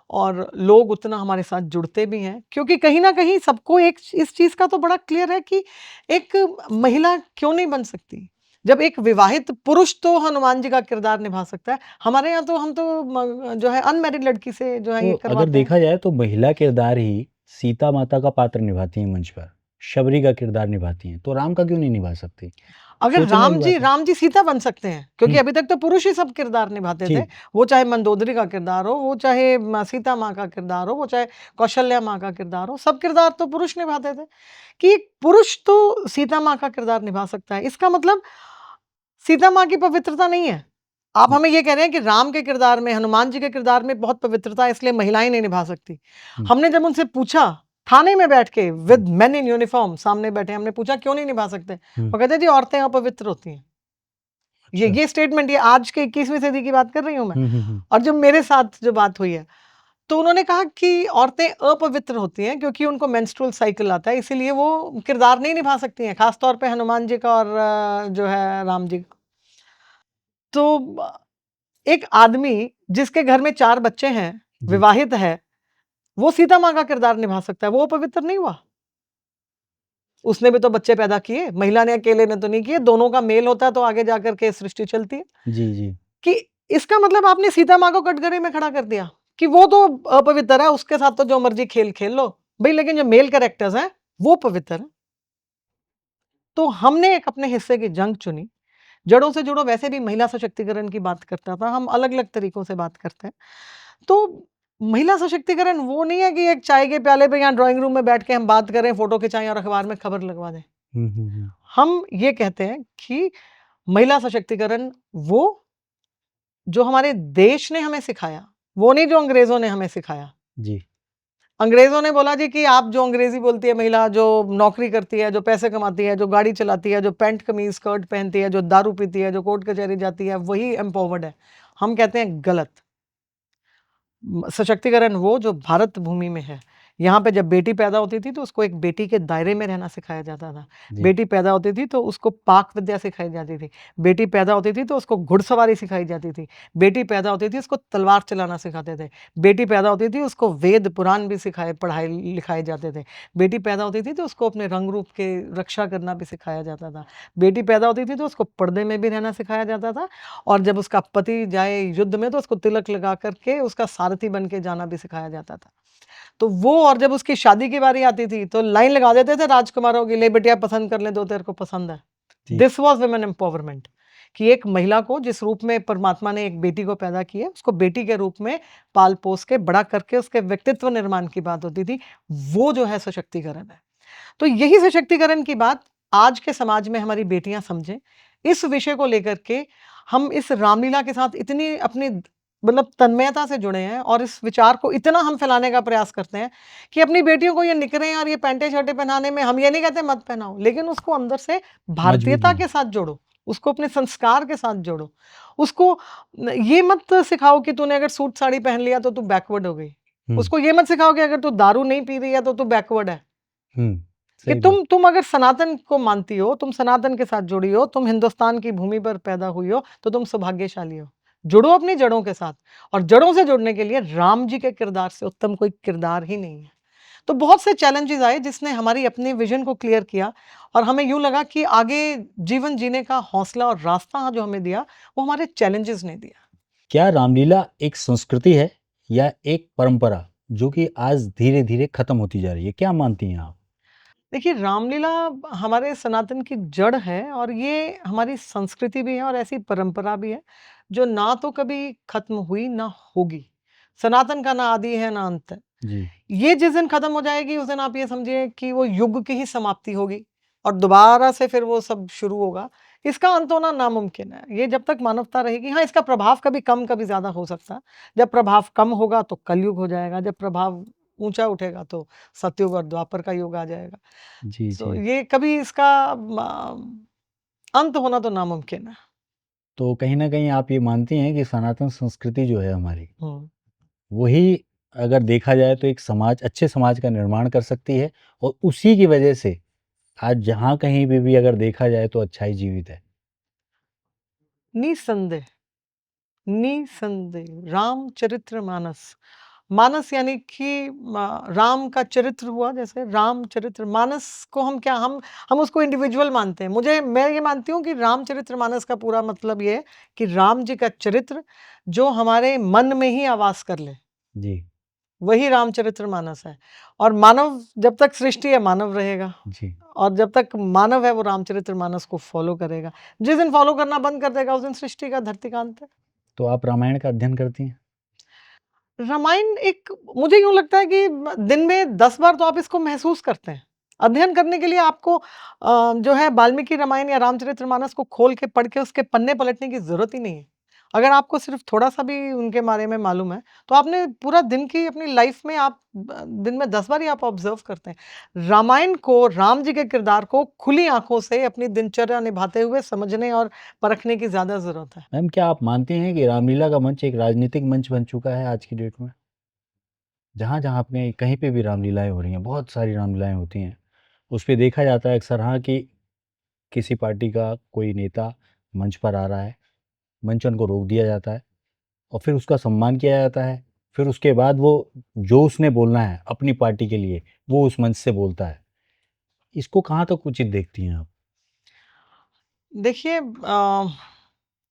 और लोग उतना हमारे साथ जुड़ते भी हैं, क्योंकि कहीं न कहीं सबको एक इस चीज़ का तो बड़ा क्लियर है कि एक महिला क्यों नहीं बन सकती? जब एक विवाहित पुरुष तो हनुमान जी का किरदार निभा सकता है, हमारे यहाँ तो हम तो जो है अनमैरिड लड़की से जो है तो ये अगर करवाते हैं। देखा जाए तो महिला किरदार ही सीता माता का पात्र निभाती हैं मंच पर, शबरी का किरदार निभाती हैं, तो राम का क्यों नहीं निभा सकती? अगर सोचने वाली बात है। राम जी सीता बन सकते हैं, क्योंकि अभी तक तो पुरुष ही सब किरदार निभाते थे। जी। वो चाहे मंदोदरी का किरदार हो, वो चाहे सीता माँ का किरदार हो, वो चाहे कौशल्या माँ का किरदार हो, सब किरदार तो पुरुष निभाते थे। कि एक पुरुष तो सीता माँ का किरदार निभा सकता है, इसका मतलब सीता माँ की पवित्रता नहीं है, आप हमें ये कह रहे हैं कि राम के किरदार में, हनुमान जी के किरदार में बहुत पवित्रता है, इसलिए महिलाएं नहीं निभा सकती। हमने जब उनसे पूछा थाने में बैठ के विद मेन इन यूनिफॉर्म सामने बैठे, हमने पूछा क्यों नहीं निभा सकते, वो कहते जी औरतें अपवित्र होती हैं। ये स्टेटमेंट, ये आज के 21वीं सदी की बात कर रही हूं मैं। और जब मेरे साथ जो बात हुई है तो उन्होंने कहा कि औरतें अपवित्र होती हैं क्योंकि उनको मेंस्ट्रुअल साइकिल आता है, इसीलिए वो किरदार नहीं निभा सकती हैं, खासतौर पे हनुमान जी का और जो है राम जी का। तो एक आदमी जिसके घर में 4 बच्चे हैं, विवाहित है, वो सीता माँ का किरदार निभा सकता है, वो पवित्र नहीं हुआ? उसने भी तो बच्चे पैदा किए, महिला ने अकेले ने तो नहीं किए, दोनों का मेल होता है तो आगे जाकर के सृष्टि चलती है। जी, जी। कि इसका मतलब आपने सीता माँ को कटघरे में खड़ा कर दिया कि वो तो अपवित्र है, उसके साथ तो जो मर्जी खेल खेल लो। भई लेकिन जो मेल कैरेक्टर्स हैं, वो पवित्र हैं। तो हमने एक अपने हिस्से की जंग चुनी। जड़ों से जुड़ो वैसे भी महिला सशक्तिकरण की बात करता था, हम अलग-अलग तरीकों से बात करते हैं। तो महिला सशक्तिकरण वो नहीं है कि एक चाय के प्याले पे यहाँ ड्राइंग रूम में बैठ के हम बात करें, फ़ोटो खिंचाएँ और अखबार में खबर लगवा दें। हम ये कहते हैं कि महिला सशक्तिकरण वो जो हमारे देश ने हमें सिखाया, वो नहीं जो अंग्रेज़ों ने हमें सिखाया। जी। अंग्रेज़ों ने बोला जी कि आप जो अंग्रेज़ी बोलती है महिला, जो नौकरी करती है, जो पैसे कमाती है, जो गाड़ी चलाती है, जो पैंट कमीज़ स्कर्ट पहनती है, जो दारू पीती है, जो कोर्ट कचहरी जाती है, वही एम्पावर्ड है। हम कहते हैं गलत। सशक्तिकरण वो जो भारत भूमि में है। यहाँ पे जब बेटी पैदा होती थी तो उसको एक बेटी के दायरे में रहना सिखाया जाता था। जी। बेटी पैदा होती थी तो उसको पाक विद्या सिखाई जाती थी। बेटी पैदा होती थी तो उसको घुड़सवारी सिखाई जाती थी। बेटी पैदा होती थी उसको तलवार चलाना सिखाते थे। बेटी पैदा होती थी उसको वेद पुराण भी पढ़ाए लिखाए जाते थे। बेटी पैदा होती थी तो उसको अपने रंग रूप के रक्षा करना भी सिखाया जाता था। बेटी पैदा होती थी तो उसको पर्दे में भी रहना सिखाया जाता था और जब उसका पति जाए युद्ध में तो उसको तिलक लगा करके उसका सारथी बन के जाना भी सिखाया जाता था। तो वो और जब उसकी शादी की बारी आती थी तो लाइन लगा देते थे राजकुमारों की, ले बेटिया पसंद कर ले, दो तेरे को पसंद है। दिस वाज वुमेन एम्पावरमेंट कि एक महिला को जिस रूप में परमात्मा ने एक बेटी को पैदा किया, उसको बेटी के रूप में पाल पोस के बड़ा करके उसके व्यक्तित्व निर्माण की बात होती थी। वो जो है सशक्तिकरण है। तो यही सशक्तिकरण की बात आज के समाज में हमारी बेटियां समझें। इस विषय को लेकर के हम इस रामलीला के साथ इतनी अपनी मतलब तन्मयता से जुड़े हैं और इस विचार को इतना हम फैलाने का प्रयास करते हैं कि अपनी बेटियों को ये निकरें और ये पैंटे शर्टें पहनाने में हम ये नहीं कहते मत पहनाओ, लेकिन उसको अंदर से भारतीयता के साथ जोड़ो, उसको अपने संस्कार के साथ जोड़ो। उसको ये मत सिखाओ कि तूने अगर सूट साड़ी पहन लिया तो तू बैकवर्ड हो गई। उसको ये मत सिखाओ कि अगर तू दारू नहीं पी रही है तो तू बैकवर्ड है। कि तुम अगर सनातन को मानती हो, तुम सनातन के साथ जुड़ी हो, तुम हिंदुस्तान की भूमि पर पैदा हुई हो, तो तुम सौभाग्यशाली हो। जुड़ो अपनी जड़ों के साथ और जड़ों से जुड़ने के लिए राम जी के किरदार से उत्तम कोई किरदार ही नहीं है। तो बहुत से चैलेंजेस आए जिसने हमारी अपने विजन को क्लियर किया और हमें यूं लगा कि आगे जीवन जीने का हौसला और रास्ता जो हमें दिया वो हमारे चैलेंजेस ने दिया। क्या रामलीला एक संस्कृति है या एक परंपरा जो कि आज धीरे-धीरे खत्म होती जा रही है? क्या मानती हैं आप? देखिए रामलीला हमारे सनातन की जड़ है और ये हमारी संस्कृति भी है और ऐसी परंपरा भी है जो ना तो कभी खत्म हुई ना होगी। सनातन का ना आदि है ना अंत है। जी। ये जिस दिन खत्म हो जाएगी उस दिन आप ये समझिए कि वो युग की ही समाप्ति होगी और दोबारा से फिर वो सब शुरू होगा। इसका अंत होना नामुमकिन है। ये जब तक मानवता रहेगी, हाँ, इसका प्रभाव कभी कम कभी ज्यादा हो सकता है। जब प्रभाव कम होगा तो कलयुग हो जाएगा, जब प्रभाव ऊंचा उठेगा तो सतयुग और द्वापर का युग आ जाएगा। जी, तो जी। ये कभी इसका अंत होना तो नामुमकिन है। तो कहीं न कहीं आप ये मानती हैं कि सनातन संस्कृति जो है हमारी, हम्म। वही अगर देखा जाए तो एक समाज अच्छे समाज का निर्माण कर सकती है और उसी की वजह से आज जहाँ कहीं पे भी अगर देखा जाए तो अच्छाई जीवित है। निसंदेह, निसंदेह रामचरित्र मानस। मानस यानी कि राम का चरित्र हुआ, जैसे रामचरित्र मानस को हम क्या हम उसको इंडिविजुअल मानते हैं। मैं ये मानती हूँ कि रामचरित्र मानस का पूरा मतलब ये है कि राम जी का चरित्र जो हमारे मन में ही आवास कर ले, जी। वही रामचरित्र मानस है। और मानव जब तक सृष्टि है मानव रहेगा जी। और जब तक मानव है वो रामचरित्र मानस को फॉलो करेगा। जिस दिन फॉलो करना बंद कर देगा उस दिन सृष्टि का धरती का अंत है। तो आप रामायण का अध्ययन करती हैं? रामायण एक, मुझे यूँ लगता है कि दिन में 10 बार तो आप इसको महसूस करते हैं। अध्ययन करने के लिए आपको जो है वाल्मीकि रामायण या रामचरितमानस को खोल के पढ़ के उसके पन्ने पलटने की ज़रूरत ही नहीं है। अगर आपको सिर्फ थोड़ा सा भी उनके बारे में मालूम है तो आपने पूरा दिन की अपनी लाइफ में आप दिन में 10 बार ही आप ऑब्जर्व करते हैं। रामायण को, राम जी के किरदार को खुली आंखों से अपनी दिनचर्या निभाते हुए समझने और परखने की ज्यादा जरूरत है। मैम, क्या आप मानते हैं कि रामलीला का मंच एक राजनीतिक मंच बन चुका है आज की डेट में? जहाँ जहाँ अपने कहीं पे भी रामलीलाएं हो रही हैं, बहुत सारी रामलीलाएं होती हैं, उस पे देखा जाता है अक्सर हाँ कि किसी पार्टी का कोई नेता मंच पर आ रहा है, मंचन को रोक दिया जाता है और फिर उसका सम्मान किया जाता है। फिर उसके बाद वो जो उसने बोलना है अपनी पार्टी के लिए वो उस मंच से बोलता है। इसको कहाँ तक उचित देखती हैं आप? देखिए,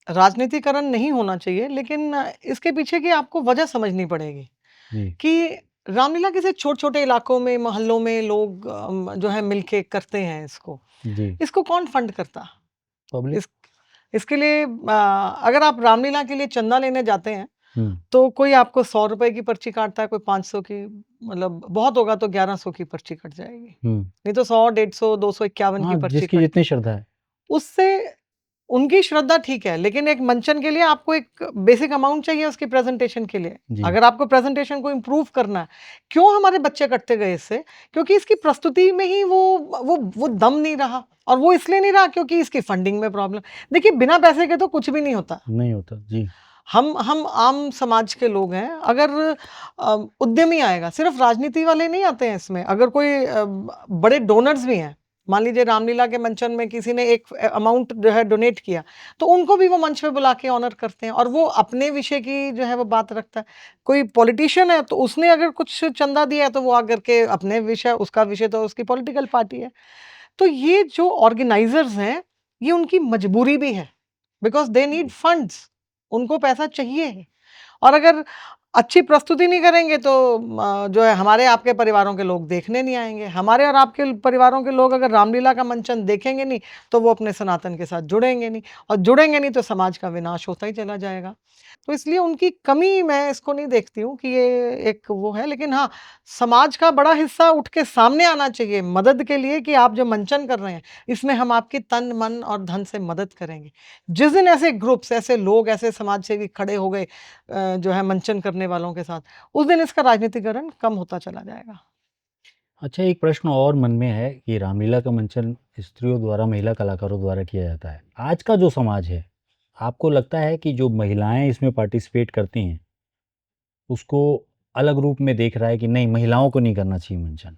राजनीतिकरण नहीं होना चाहिए, लेकिन इसके पीछे की आपको वजह समझनी पड़ेगी जी। कि रामलीला किसी छोटे-छोटे इलाकों में, मोहल्लों में लोग जो है मिलके करते हैं इसको। जी। इसको कौन फंड करता? पब्लिक। इस इसके लिए अगर आप रामलीला के लिए चंदा लेने जाते हैं, हुँ। तो कोई आपको ₹100 की पर्ची काटता है, कोई 500 की, मतलब बहुत होगा तो 1100 की पर्ची कट जाएगी। हुँ। नहीं तो 100, 150, 251 की हाँ, पर्ची जिसकी कटती जितनी है। श्रद्धा है। उससे उनकी श्रद्धा ठीक है, लेकिन एक मंचन के लिए आपको एक बेसिक अमाउंट चाहिए उसकी प्रेज़ेंटेशन के लिए। जी। अगर आपको प्रेज़ेंटेशन को इम्प्रूव करना है, क्यों हमारे बच्चे कटते गए इससे? क्योंकि इसकी प्रस्तुति में ही वो दम नहीं रहा, और वो इसलिए नहीं रहा क्योंकि इसकी फंडिंग में प्रॉब्लम। देखिए, बिना पैसे के तो कुछ भी नहीं होता। नहीं होता। जी। हम आम समाज के लोग हैं। अगर उद्यमी आएगा, सिर्फ राजनीति वाले नहीं आते हैं इसमें, अगर कोई बड़े डोनर्स भी हैं, मान लीजिए रामलीला के मंचन में किसी ने एक अमाउंट जो है डोनेट किया, तो उनको भी वो मंच पे बुला के ऑनर करते हैं और वो अपने विषय की जो है वो बात रखता है। कोई पॉलिटिशियन है तो उसने अगर कुछ चंदा दिया है तो वो आकर के अपने विषय, उसका विषय तो उसकी पॉलिटिकल पार्टी है। तो ये जो ऑर्गेनाइजर्स हैं, ये उनकी मजबूरी भी है, बिकॉज़ दे नीड फंड्स, उनको पैसा चाहिए है। और अगर अच्छी प्रस्तुति नहीं करेंगे तो जो है हमारे आपके परिवारों के लोग देखने नहीं आएँगे। हमारे और आपके परिवारों के लोग अगर रामलीला का मंचन देखेंगे नहीं, तो वो अपने सनातन के साथ जुड़ेंगे नहीं, और जुड़ेंगे नहीं तो समाज का विनाश होता ही चला जाएगा। तो इसलिए उनकी कमी मैं इसको नहीं देखती हूँ कि ये एक वो है, लेकिन हाँ, समाज का बड़ा हिस्सा उठ के सामने आना चाहिए मदद के लिए कि आप जो मंचन कर रहे हैं, इसमें हम आपकी तन, मन और धन से मदद करेंगे। जिस दिन ऐसे ग्रुप्स, ऐसे लोग, ऐसे समाज सेवी खड़े हो गए जो है मंचन करने वालों के साथ, उस दिन इसका राजनीतिकरण कम होता चला जाएगा। अच्छा, एक प्रश्न और मन में है कि रामलीला का मंचन स्त्रियों द्वारा, महिला कलाकारों द्वारा किया जाता है। आज का जो समाज है, आपको लगता है कि जो महिलाएँ इसमें पार्टिसिपेट करती हैं, उसको अलग रूप में देख रहा है कि नहीं, महिलाओं को नहीं करना चाहिए मंचन?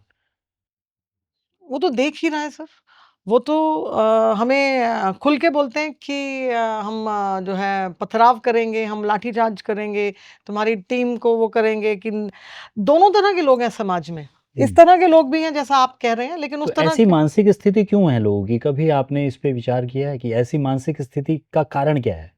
वो तो देख ही रहा है सर। वो तो हमें खुल के बोलते हैं कि हम जो है पथराव करेंगे, हम लाठीचार्ज करेंगे, तुम्हारी टीम को वो करेंगे कि दोनों तरह के लोग हैं समाज में। इस हुँ। तरह के लोग भी हैं जैसा आप कह रहे हैं, लेकिन तो उस तरह ऐसी के मानसिक स्थिति क्यों है लोगों की? कभी आपने इस पे विचार किया है कि ऐसी मानसिक स्थिति का कारण क्या है?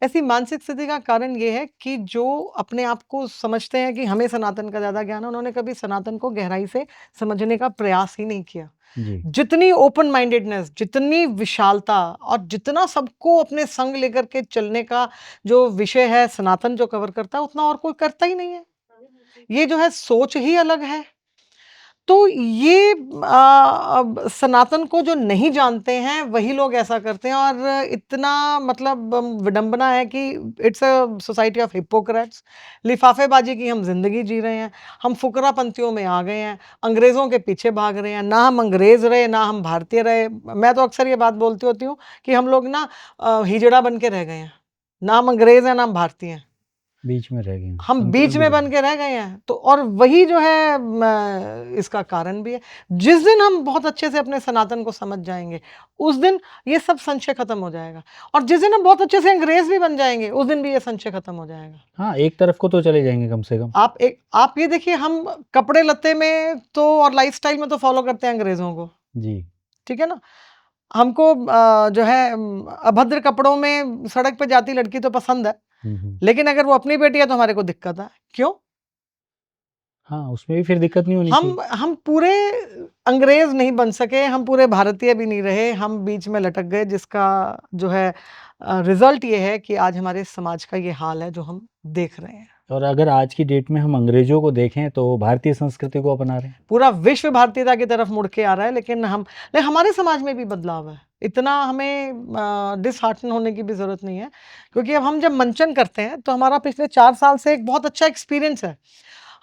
ऐसी मानसिक स्थिति का कारण ये है कि जो अपने आप को समझते हैं कि हमें सनातन का ज़्यादा ज्ञान है, उन्होंने कभी सनातन को गहराई से समझने का प्रयास ही नहीं किया। जी। जितनी ओपन माइंडेडनेस, जितनी विशालता और जितना सबको अपने संग लेकर के चलने का जो विषय है सनातन जो कवर करता है, उतना और कोई करता ही नहीं है। ये जो है सोच ही अलग है। तो ये अब सनातन को जो नहीं जानते हैं वही लोग ऐसा करते हैं, और इतना मतलब विडंबना है कि it's a society of hypocrites. लिफाफेबाजी की हम जिंदगी जी रहे हैं, हम फुकरा पंथियों में आ गए हैं, अंग्रेजों के पीछे भाग रहे हैं। ना हम अंग्रेज रहे, ना हम भारतीय रहे। मैं तो अक्सर ये बात बोलती होती हूँ कि हम लोग ना हिजड़ा बन के रह गए हैं। ना हम अंग्रेज हैं, ना हम भारतीय हैं, बीच में रह गए हैं, हम बीच संतुलन में बिगड़ बन गया। के रह गए हैं। तो और वही जो है इसका कारण भी है। जिस दिन हम बहुत अच्छे से अपने सनातन को समझ जाएंगे, उस दिन ये सब संशय खत्म हो जाएगा, और जिस दिन हम बहुत अच्छे से अंग्रेज भी बन जाएंगे, उस दिन भी ये संशय खत्म हो जाएगा। हाँ, एक तरफ को तो चले जाएँगे कम से कम। आप ये देखिए, हम कपड़े लत्ते में तो और लाइफस्टाइल में तो फॉलो करते हैं अंग्रेजों को, जी। ठीक है ना। हमको जो है अभद्र कपड़ों में सड़क पे जाती लड़की तो पसंद है, हुँ, हुँ। लेकिन अगर वो अपनी बेटी है तो हमारे को दिक्कत है। क्यों? हाँ, उसमें भी फिर दिक्कत नहीं होनी चाहिए। हम पूरे अंग्रेज नहीं बन सके, हम पूरे भारतीय भी नहीं रहे, हम बीच में लटक गए, जिसका जो है रिजल्ट ये है कि आज हमारे समाज का ये हाल है जो हम देख रहे हैं। और अगर आज की डेट में हम अंग्रेज़ों को देखें तो भारतीय संस्कृति को अपना रहे हैं। पूरा विश्व भारतीयता की तरफ मुड़ के आ रहा है, लेकिन हमारे समाज में भी बदलाव है। इतना हमें डिसहार्टन होने की भी ज़रूरत नहीं है, क्योंकि अब हम जब मंचन करते हैं तो हमारा पिछले 4 साल से एक बहुत अच्छा एक्सपीरियंस है।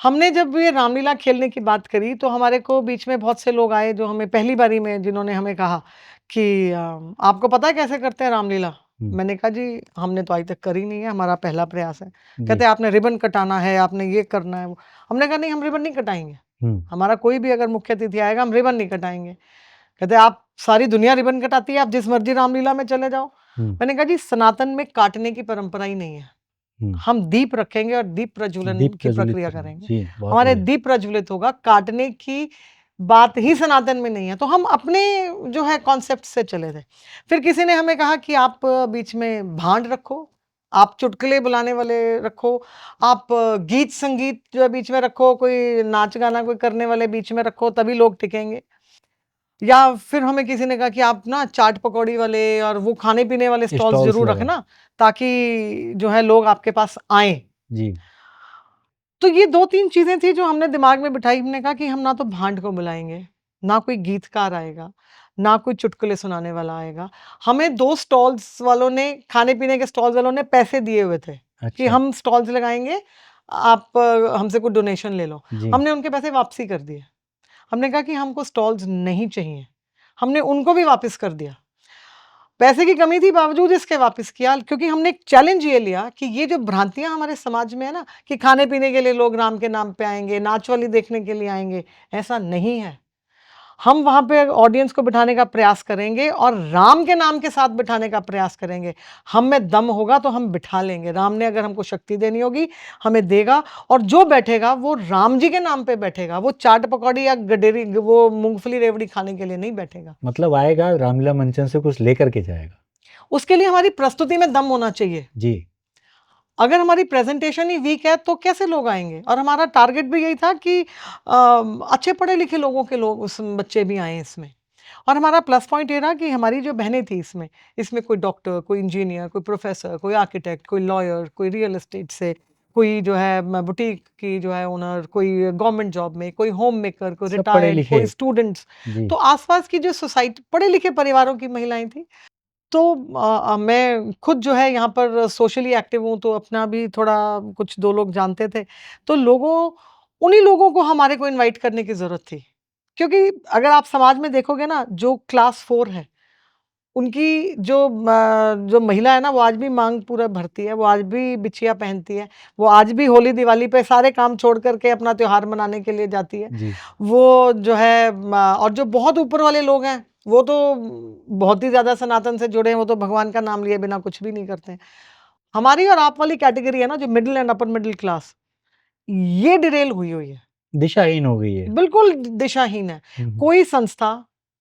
हमने जब ये रामलीला खेलने की बात करी तो हमारे को बीच में बहुत से लोग आए जो हमें पहली बारी में जिन्होंने हमें कहा कि आपको पता है कैसे करते हैं रामलीला? हुँ, मैंने कहा जी हमने तो आज तक करी नहीं है, हमारा पहला प्रयास है। कहते जी। हैं आपने रिबन कटाना है, आपने ये करना है वो। हमने कहा नहीं हम रिबन नहीं कटाएँगे। हुँ, हमारा कोई भी अगर मुख्य अतिथि आएगा हम रिबन नहीं कटाएँगे। कहते आप सारी दुनिया रिबन कटाती है, आप जिस मर्ज़ी रामलीला में चले जाओ। हुँ, मैंने कहा जी सनातन में काटने की परंपरा ही नहीं है। हुँ। हम दीप रखेंगे और दीप प्रज्वलन दीप की प्रज्वलित प्रक्रिया करेंगे। करेंगे। जी, बहुत हमारे बढ़िया। दीप प्रज्वलित होगा, काटने की बात ही सनातन में नहीं है। तो हम अपने जो है कॉन्सेप्ट से चले थे। फिर किसी ने हमें कहा कि आप बीच में भांड रखो, आप चुटकुले बुलाने वाले रखो, आप गीत-संगीत जो है बीच में रखो, कोई नाच-गाना कोई करने वाले बीच में रखो, तभी लोग टिकेंगे। या फिर हमें किसी ने कहा कि आप ना चाट पकौड़ी वाले और वो खाने-पीने वाले स्टॉल्स स्टॉल्स ज़रूर लगाओ। रखना, ताकि जो है लोग आपके पास आएँ। जी, तो ये 2-3 चीज़ें थी जो हमने दिमाग में बिठाई, हमने कहा कि हम ना तो भांड को बुलाएँगे, ना कोई गीतकार आएगा, ना कोई चुटकुले सुनाने वाला आएगा। हमें 2 स्टॉल्स वालों ने खाने-पीने के स्टॉल्स वालों ने पैसे दिए हुए थे, कि अच्छा। हम स्टॉल्स लगाएँगे, आप हमसे कुछ डोनेशन ले लो। जी, हमने उनके पैसे वापसी कर दिए। हमने कहा कि हमको स्टॉल्स नहीं चाहिए। हमने उनको भी वापस कर दिया। पैसे की कमी थी बावजूद इसके वापस किया, क्योंकि हमने एक चैलेंज ये लिया कि ये जो भ्रांतियाँ हमारे समाज में है ना कि खाने-पीने के लिए लोग राम के नाम पे आएँगे, नाच वाली देखने के लिए आएँगे, ऐसा नहीं है। हम वहाँ पे ऑडियंस को बिठाने का प्रयास करेंगे और राम के नाम के साथ बिठाने का प्रयास करेंगे। हम में दम होगा तो हम बिठा लेंगे। राम ने अगर हमको शक्ति देनी होगी, हमें देगा, और जो बैठेगा वो राम जी के नाम पे बैठेगा। वो चाट पकौड़ी या गडेरी वो मूँगफली रेवड़ी खाने के लिए नहीं बैठेगा। मतलब आएगा रामलीला मंचन से कुछ लेकर के जाएगा। उसके लिए हमारी प्रस्तुति में दम होना चाहिए। जी, अगर हमारी प्रेजेंटेशन ही वीक है तो कैसे लोग आएँगे? और हमारा टारगेट भी यही था कि अच्छे पढ़े-लिखे लोगों के लोग उस बच्चे भी आएँ इसमें। और हमारा प्लस पॉइंट ये रहा कि हमारी जो बहनें थी इसमें, इसमें कोई डॉक्टर, कोई इंजीनियर, कोई प्रोफ़ेसर, कोई आर्किटेक्ट, कोई लॉयर, कोई रियल एस्टेट से, कोई जो है बुटीक की जो है ओनर, कोई गवर्नमेंट जॉब में, कोई होम मेकर, कोई सब रिटायर्ड, पढ़े-लिखे। कोई स्टूडेंट्स। जी, तो आस-पास की जो सोसाइटी पढ़े-लिखे परिवारों की महिलाएँ थीं। तो मैं खुद जो है यहाँ पर सोशली एक्टिव हूँ, तो अपना भी थोड़ा कुछ 2 लोग जानते थे। तो उन्हीं लोगों को हमारे को इनवाइट करने की ज़रूरत थी। क्योंकि अगर आप समाज में देखोगे ना, जो क्लास 4 है, उनकी जो महिला है ना, वो आज भी माँग पूरा भरती है, वो आज भी बिछिया पहनती है, वो आज भी होली, दिवाली पे सारे काम छोड़ कर के अपना त्योहार मनाने के लिए जाती है। जी, वो जो है और जो बहुत ऊपर वाले लोग हैं, वो तो बहुत ही ज़्यादा सनातन से जुड़े हैं, वो तो भगवान का नाम लिए बिना कुछ भी नहीं करते हैं। हमारी और आप वाली कैटेगरी है ना, जो middle and upper middle class, ये डिरेल हुई हुई है। दिशाहीन हो गई है। बिल्कुल दिशाहीन है। हुँ, हुँ। कोई संस्था,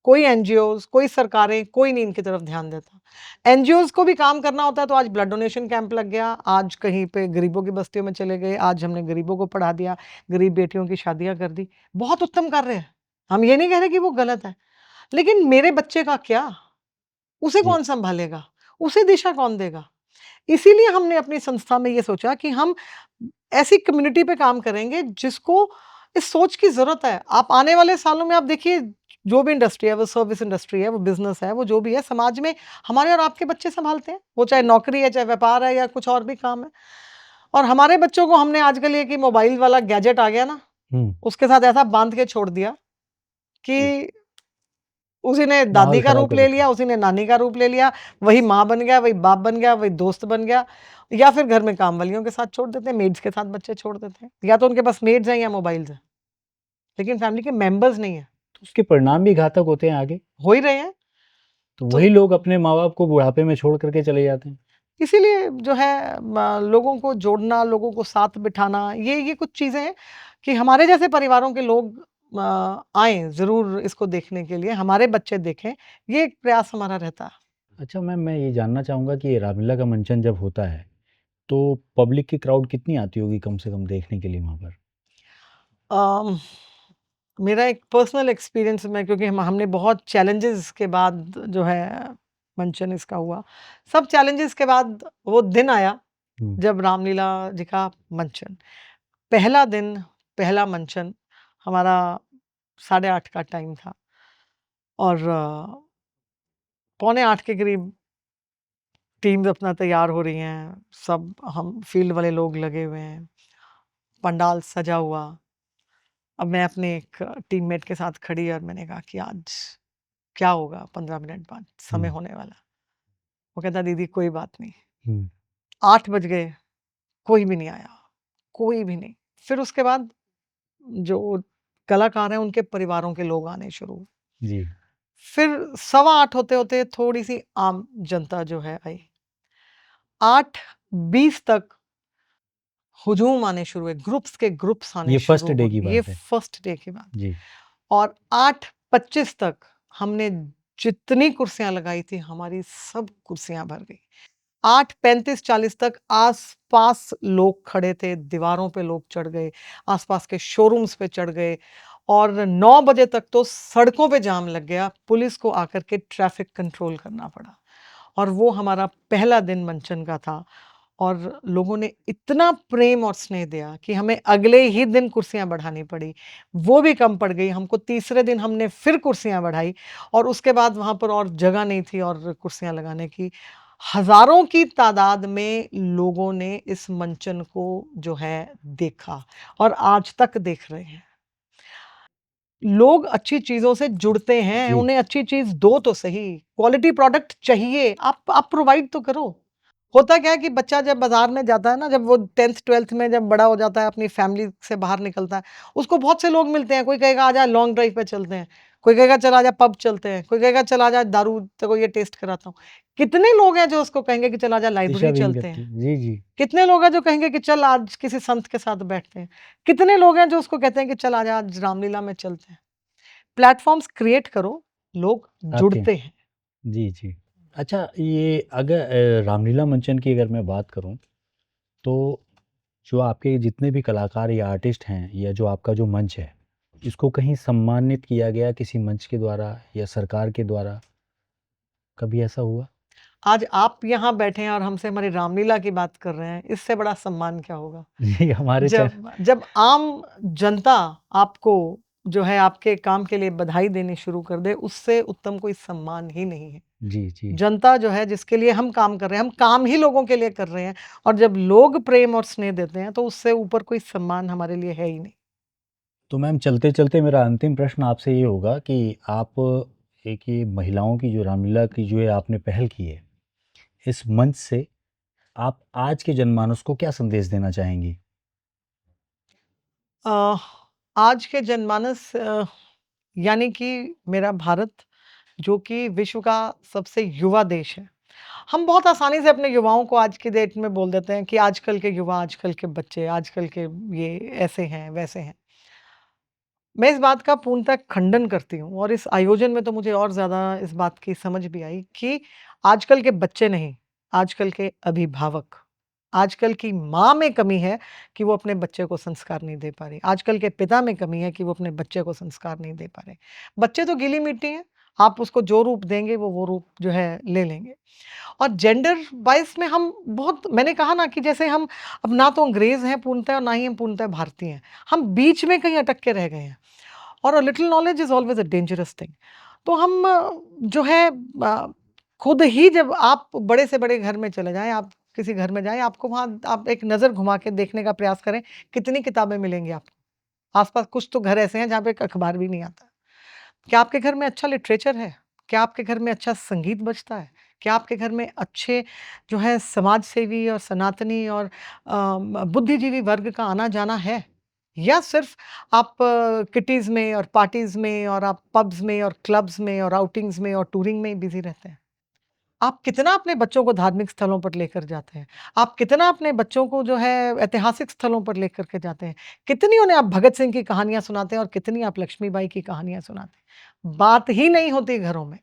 कोई एनजीओज़, कोई सरकारें, कोई नहीं इनकी तरफ ध्यान देता। एनजीओज़ को भी काम करना होता है तो आज ब्लड डोनेशन कैंप लग गया, आज कहीं पे गरीबों की बस्तियों में चले गए, आज हमने गरीबों को पढ़ा दिया, गरीब बेटियों की शादियाँ कर दी। बहुत उत्तम कार्य है। हम ये नहीं कह रहे कि वो गलत है। लेकिन मेरे बच्चे का क्या? उसे जी, कौन सँभालेगा? उसे दिशा कौन देगा? इसीलिए हमने अपनी संस्था में ये सोचा कि हम ऐसी कम्युनिटी पे काम करेंगे जिसको इस सोच की ज़रूरत है। आप आने वाले सालों में आप देखिए, जो भी इंडस्ट्री है, वो सर्विस इंडस्ट्री है, वो बिज़नेस है, वो जो भी है, समाज में हमारे और आपके बच्चे सँभालते हैं। वो चाहे नौकरी है, चाहे व्यापार है या कुछ और भी काम है। और हमारे बच्चों को हमने आजकल ये कि मोबाइल वाला गैजेट आ गया ना, हुँ, उसके साथ ऐसा बाँध के छोड़ दिया जी, कि उसी ने दादी माहौल का खराब रूप कर ले रखा है। लिया, उसी ने नानी का रूप ले लिया, वही माँ बन गया, वही बाप बन गया, वही दोस्त बन गया, या फिर घर में काम वालियों के साथ छोड़ देते हैं, मेड्स के साथ बच्चे छोड़ देते हैं। या तो उनके पास मेड्स हैं या मोबाइल्स हैं, लेकिन फैमिली के मेंबर्स नहीं हैं, तो उसके परिणाम भी घातक होते हैं आगे। हो ही रहे हैं। तो तो वही लोग अपने माँ-बाप को बुढ़ापे में छोड़ कर के चले जाते हैं। इसीलिए जो है लोगों को जोड़ना, लोगों को साथ बिठाना, ये कुछ चीज़ें हैं कि हमारे जैसे परिवारों के लोग आएँ ज़रूर इसको देखने के लिए, हमारे बच्चे देखें, ये एक प्रयास हमारा रहता है। अच्छा मैम, मैं ये जानना चाहूँगा कि ये रामलीला का मंचन जब होता है, तो पब्लिक की क्राउड कितनी आती होगी कम से कम देखने के लिए वहाँ पर? अम मेरा एक पर्सनल एक्सपीरियंस में, क्योंकि हमने बहुत चैलेंजेस के बाद जो है मंचन इसका हुआ। सब चैलेंजेस के बाद वो दिन आया हुँ, जब रामलीला जी का मंचन। पहला दिन, पहला मंचन हमारा 8:30 का टाइम था, और 8:45 के करीब टीम्स अपना तैयार हो रही हैं, सब हम फील्ड वाले लोग लगे हुए हैं, पंडाल सजा हुआ। अब मैं अपने एक टीममेट के साथ खड़ी और मैंने कहा कि आज क्या होगा 15 मिनट बाद, समय हुँ, होने वाला। वो कहता दीदी कोई बात नहीं। हुँ, 8 बज गए, कोई भी नहीं आया, कोई भी नहीं। फिर उसके बाद जो कलाकार हैं उनके परिवारों के लोग आने शुरू हुए। जी, फिर 8:15 होते-होते थोड़ी-सी आम जनता जो है आई। 8:20 तक हुजूम आने शुरू हुए, ग्रुप्स के ग्रुप्स आने ये फर्स्ट शुरू डे हो की ये बात है। फर्स्ट डे की बात। जी, और 8:25 तक हमने जितनी कुर्सियाँ लगाई थी, हमारी सब कुर्सियाँ भर गई। 8:35-40 तक आस-पास लोग खड़े थे, दीवारों पे लोग चढ़ गए, आस-पास के शोरूम्स पे चढ़ गए और 9 बजे तक तो सड़कों पे जाम लग गया, पुलिस को आकर के ट्रैफिक कंट्रोल करना पड़ा। और वो हमारा पहला दिन मंचन का था और लोगों ने इतना प्रेम और स्नेह दिया कि हमें अगले ही दिन कुर्सियाँ बढ़ानी पड़ी। वो भी कम पड़ गई, हमको तीसरे दिन हमने फिर कुर्सियाँ बढ़ाई और उसके बाद वहाँ पर और जगह नहीं थी और कुर्सियाँ लगाने की। हज़ारों की तादाद में लोगों ने इस मंचन को जो है देखा और आज तक देख रहे हैं। लोग अच्छी चीज़ों से जुड़ते हैं, जी, उन्हें अच्छी चीज़ दो तो सही, क्वालिटी प्रोडक्ट चाहिए, आप प्रोवाइड तो करो। होता क्या है कि बच्चा जब बाज़ार में जाता है ना, जब वो 10th-12th में जब बड़ा हो जाता है, अपनी फैमिली से बाहर निकलता है, उसको बहुत से लोग मिलते हैं, कोई कहेगा आजा लॉन्ग ड्राइव पे चलते हैं, कोई कहेगा चल आजा पब चलते हैं, कोई कहेगा चल आजा दारू तेरे को ये टेस्ट कराता हूँ। कितने लोग हैं जो उसको कहेंगे कि चल आजा दिशा लाइब्रेरी विहीन चलते करती हैं, है। जी, जी, कितने लोग हैं जो कहेंगे कि चल आज किसी संत के साथ बैठते हैं, कितने लोग हैं जो उसको कहते हैं कि चल आजा आज रामलीला में चलते हैं। प्लेटफ़ॉर्म्स क्रिएट करो, लोग आते हैं। जुड़ते हैं। जी, जी। अच्छा ये अगर रामलीला मंचन की अगर मैं बात करूँ, तो जो आपके जितने भी कलाकार या आर्टिस्ट हैं या जो आपका जो मंच है, इसको कहीं सम्मानित किया गया किसी मंच के द्वारा या सरकार के द्वारा, कभी ऐसा हुआ? आज आप यहाँ बैठे हैं और हमसे हमारी रामलीला की बात कर रहे हैं, इससे बड़ा सम्मान क्या होगा? जी, हमारे चै जब जब आम जनता आपको जो है आपके काम के लिए बधाई देनी शुरू कर दे, उससे उत्तम कोई सम्मान ही नहीं है। जी, जी। जनता जो है जिसके लिए हम काम कर रहे हैं, हम काम ही लोगों के लिए कर रहे हैं और जब लोग प्रेम और स्नेह देते हैं, तो उससे ऊपर कोई सम्मान हमारे लिए है ही नहीं। तो मैम चलते-चलते मेरा अंतिम प्रश्न आपसे ये होगा कि आप एक ये महिलाओं की जो रामलीला की जो ये आपने पहल की है, इस मंच से आप आज के जनमानस को क्या संदेश देना चाहेंगी? अ, आज के जनमानस यानी कि मेरा भारत जो कि विश्व का सबसे युवा देश है। हम बहुत आसानी से अपने युवाओं को आज की डेट में बोल देते हैं कि आजकल के युवा, आजकल के बच्चे, आजकल के ये ऐसे हैं, वैसे हैं। मैं इस बात का पूर्णतः खंडन करती हूँ और इस आयोजन में तो मुझे और ज़्यादा इस बात की समझ भी आई कि आजकल के बच्चे नहीं, आजकल के अभिभावक, आजकल की माँ में कमी है कि वो अपने बच्चे को संस्कार नहीं दे पा रही। आजकल के पिता में कमी है कि वो अपने बच्चे को संस्कार नहीं दे पा रहे। बच्चे तो गीली मिट्टी हैं, आप उसको जो रूप देंगे वो रूप जो है ले लेंगे। और जेंडर वाइज़ में हम बहुत मैंने कहा ना कि जैसे हम अब ना तो अंग्रेज़ हैं पूर्णतः और ना ही हम पूर्णतः भारतीय हैं। हम बीच में कहीं अटक के रह गए हैं और a little knowledge is always a dangerous thing. तो हम जो है खुद ही जब आप बड़े से बड़े घर में चले जाएँ, आप किसी घर में जाएँ, आपको वहाँ आप एक नज़र घुमा के देखने का प्रयास करें, कितनी किताबें मिलेंगी आपको। आस-पास कुछ तो घर ऐसे हैं जहाँ पे एक अखबार भी नहीं आता। क्या आपके घर में अच्छा लिटरेचर है? क्या आपके घर में अच्छा संगीत बजता है? क्या आपके घर में अच्छे जो है समाज सेवी और सनातनी और बुद्धिजीवी वर्ग का आना-जाना है? या सिर्फ़ आप किटीज़ में और पार्टीज़ में और आप पब्स में और क्लब्स में और आउटिंग्स में और टूरिंग में ही बिज़ी रहते हैं? आप कितना अपने बच्चों को धार्मिक स्थलों पर लेकर जाते हैं? आप कितना अपने बच्चों को जो है ऐतिहासिक स्थलों पर लेकर के जाते हैं? कितनी उन्हें आप भगत सिंह की कहानियाँ सुनाते हैं और कितनी आप लक्ष्मीबाई की कहानियाँ सुनाते हैं? बात ही नहीं होती घरों में।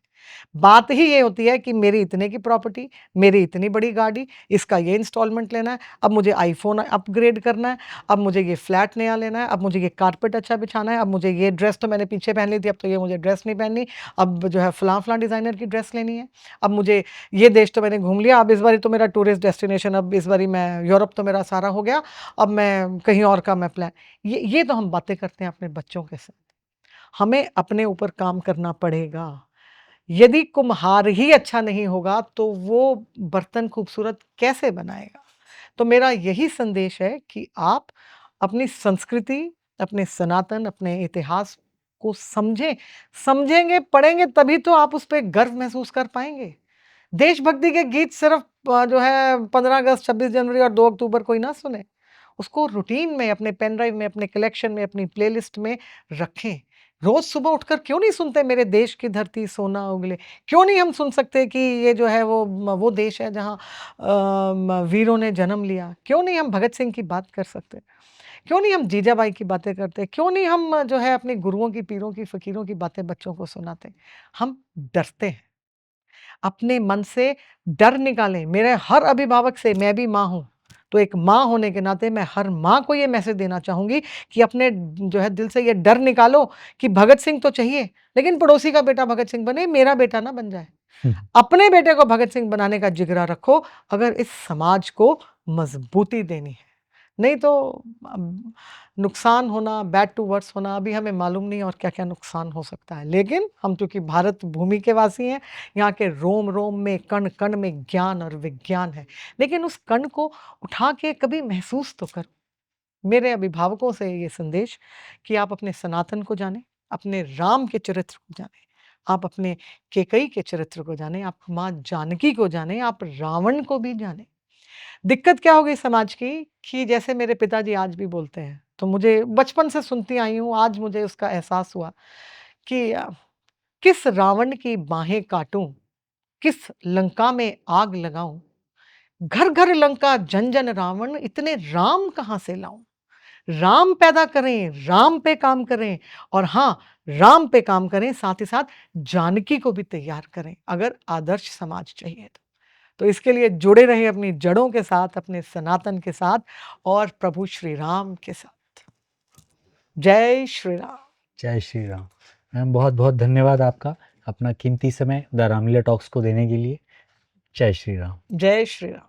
बात ही ये होती है कि मेरी इतने की प्रॉपर्टी, मेरी इतनी बड़ी गाड़ी, इसका ये इंस्टॉलमेंट लेना है, अब मुझे आईफ़ोन अपग्रेड करना है, अब मुझे ये फ्लैट नया लेना है, अब मुझे ये कारपेट अच्छा बिछाना है, अब मुझे ये ड्रेस तो मैंने पीछे पहन ली थी, अब तो ये मुझे ड्रेस नहीं पहननी, अब जो है फलाँ-फलाँ डिज़ाइनर की ड्रेस लेनी है, अब मुझे ये देश तो मैंने घूम लिया, अब इस बारी तो मेरा टूरिस्ट डेस्टिनेशन अब इस बारी मैं यूरोप तो मेरा सारा हो गया, अब मैं कहीं और का मैं प्लान ये तो हम बातें करते हैं अपने बच्चों के साथ। हमें अपने ऊपर काम करना पड़ेगा। यदि कुम्हार ही अच्छा नहीं होगा तो वो बर्तन खूबसूरत कैसे बनाएगा? तो मेरा यही संदेश है कि आप अपनी संस्कृति, अपने सनातन, अपने इतिहास को समझें, समझेंगे, पढ़ेंगे तभी तो आप उस पे गर्व महसूस कर पाएँगे। देशभक्ति के गीत सिर्फ़ जो है 15 अगस्त, 26 जनवरी और 2 अक्टूबर को ही ना सुने। उसको रूटीन में, अपने पेन ड्राइव में, अपने कलेक्शन में, अपनी प्लेलिस्ट में रखें। रोज़ सुबह उठकर क्यों नहीं सुनते मेरे देश की धरती सोना उगले? क्यों नहीं हम सुन सकते कि ये जो है वो देश है जहाँ वीरों ने जन्म लिया? क्यों नहीं हम भगत सिंह की बात कर सकते? क्यों नहीं हम जीजाबाई की बातें करते? क्यों नहीं हम जो है अपने गुरुओं की, पीरों की, फ़कीरों की बातें बच्चों को सुनाते? हम डरते हैं। अपने मन से डर निकालें। मेरे हर अभिभावक से, मैं भी माँ हूँ, तो एक माँ होने के नाते मैं हर माँ को ये मैसेज देना चाहूँगी कि अपने जो है दिल से ये डर निकालो कि भगत सिंह तो चाहिए, लेकिन पड़ोसी का बेटा भगत सिंह बने, मेरा बेटा ना बन जाए। हुँ, अपने बेटे को भगत सिंह बनाने का जिगरा रखो, अगर इस समाज को मज़बूती देनी है। नहीं तो नुकसान होना, बैड टू वर्स होना अभी हमें मालूम नहीं और क्या-क्या नुकसान हो सकता है। लेकिन हम चूँकि भारत भूमि के वासी हैं, यहाँ के रोम-रोम में, कण-कण में ज्ञान और विज्ञान है। लेकिन उस कण को उठा के कभी महसूस तो करो। मेरे अभिभावकों से ये संदेश कि आप अपने सनातन को जानें, अपने राम के चरित्र को जानें, आप अपने कैकेयी के चरित्र को जानें, आप माँ जानकी को जानें, आप रावण को भी जानें। दिक्कत क्या हो गई समाज की कि जैसे मेरे पिताजी आज भी बोलते हैं, तो मुझे बचपन से सुनती आई हूँ, आज मुझे उसका एहसास हुआ कि किस रावण की बाहें काटूँ, किस लंका में आग लगाऊँ, घर-घर लंका जन-जन रावण, इतने राम कहाँ से लाऊँ? राम पैदा करें, राम पे काम करें और हाँ, राम पे काम करें, साथ ही साथ जानकी को भी तैयार करें, अगर आदर्श समाज चाहिए तो। तो इसके लिए जुड़े रहें अपनी जड़ों के साथ, अपने सनातन के साथ और प्रभु श्री राम के साथ। जय श्री राम। जय श्री राम। मैम बहुत-बहुत धन्यवाद आपका, अपना कीमती समय द रामलीला टॉक्स को देने के लिए। जय श्री राम। जय श्री राम।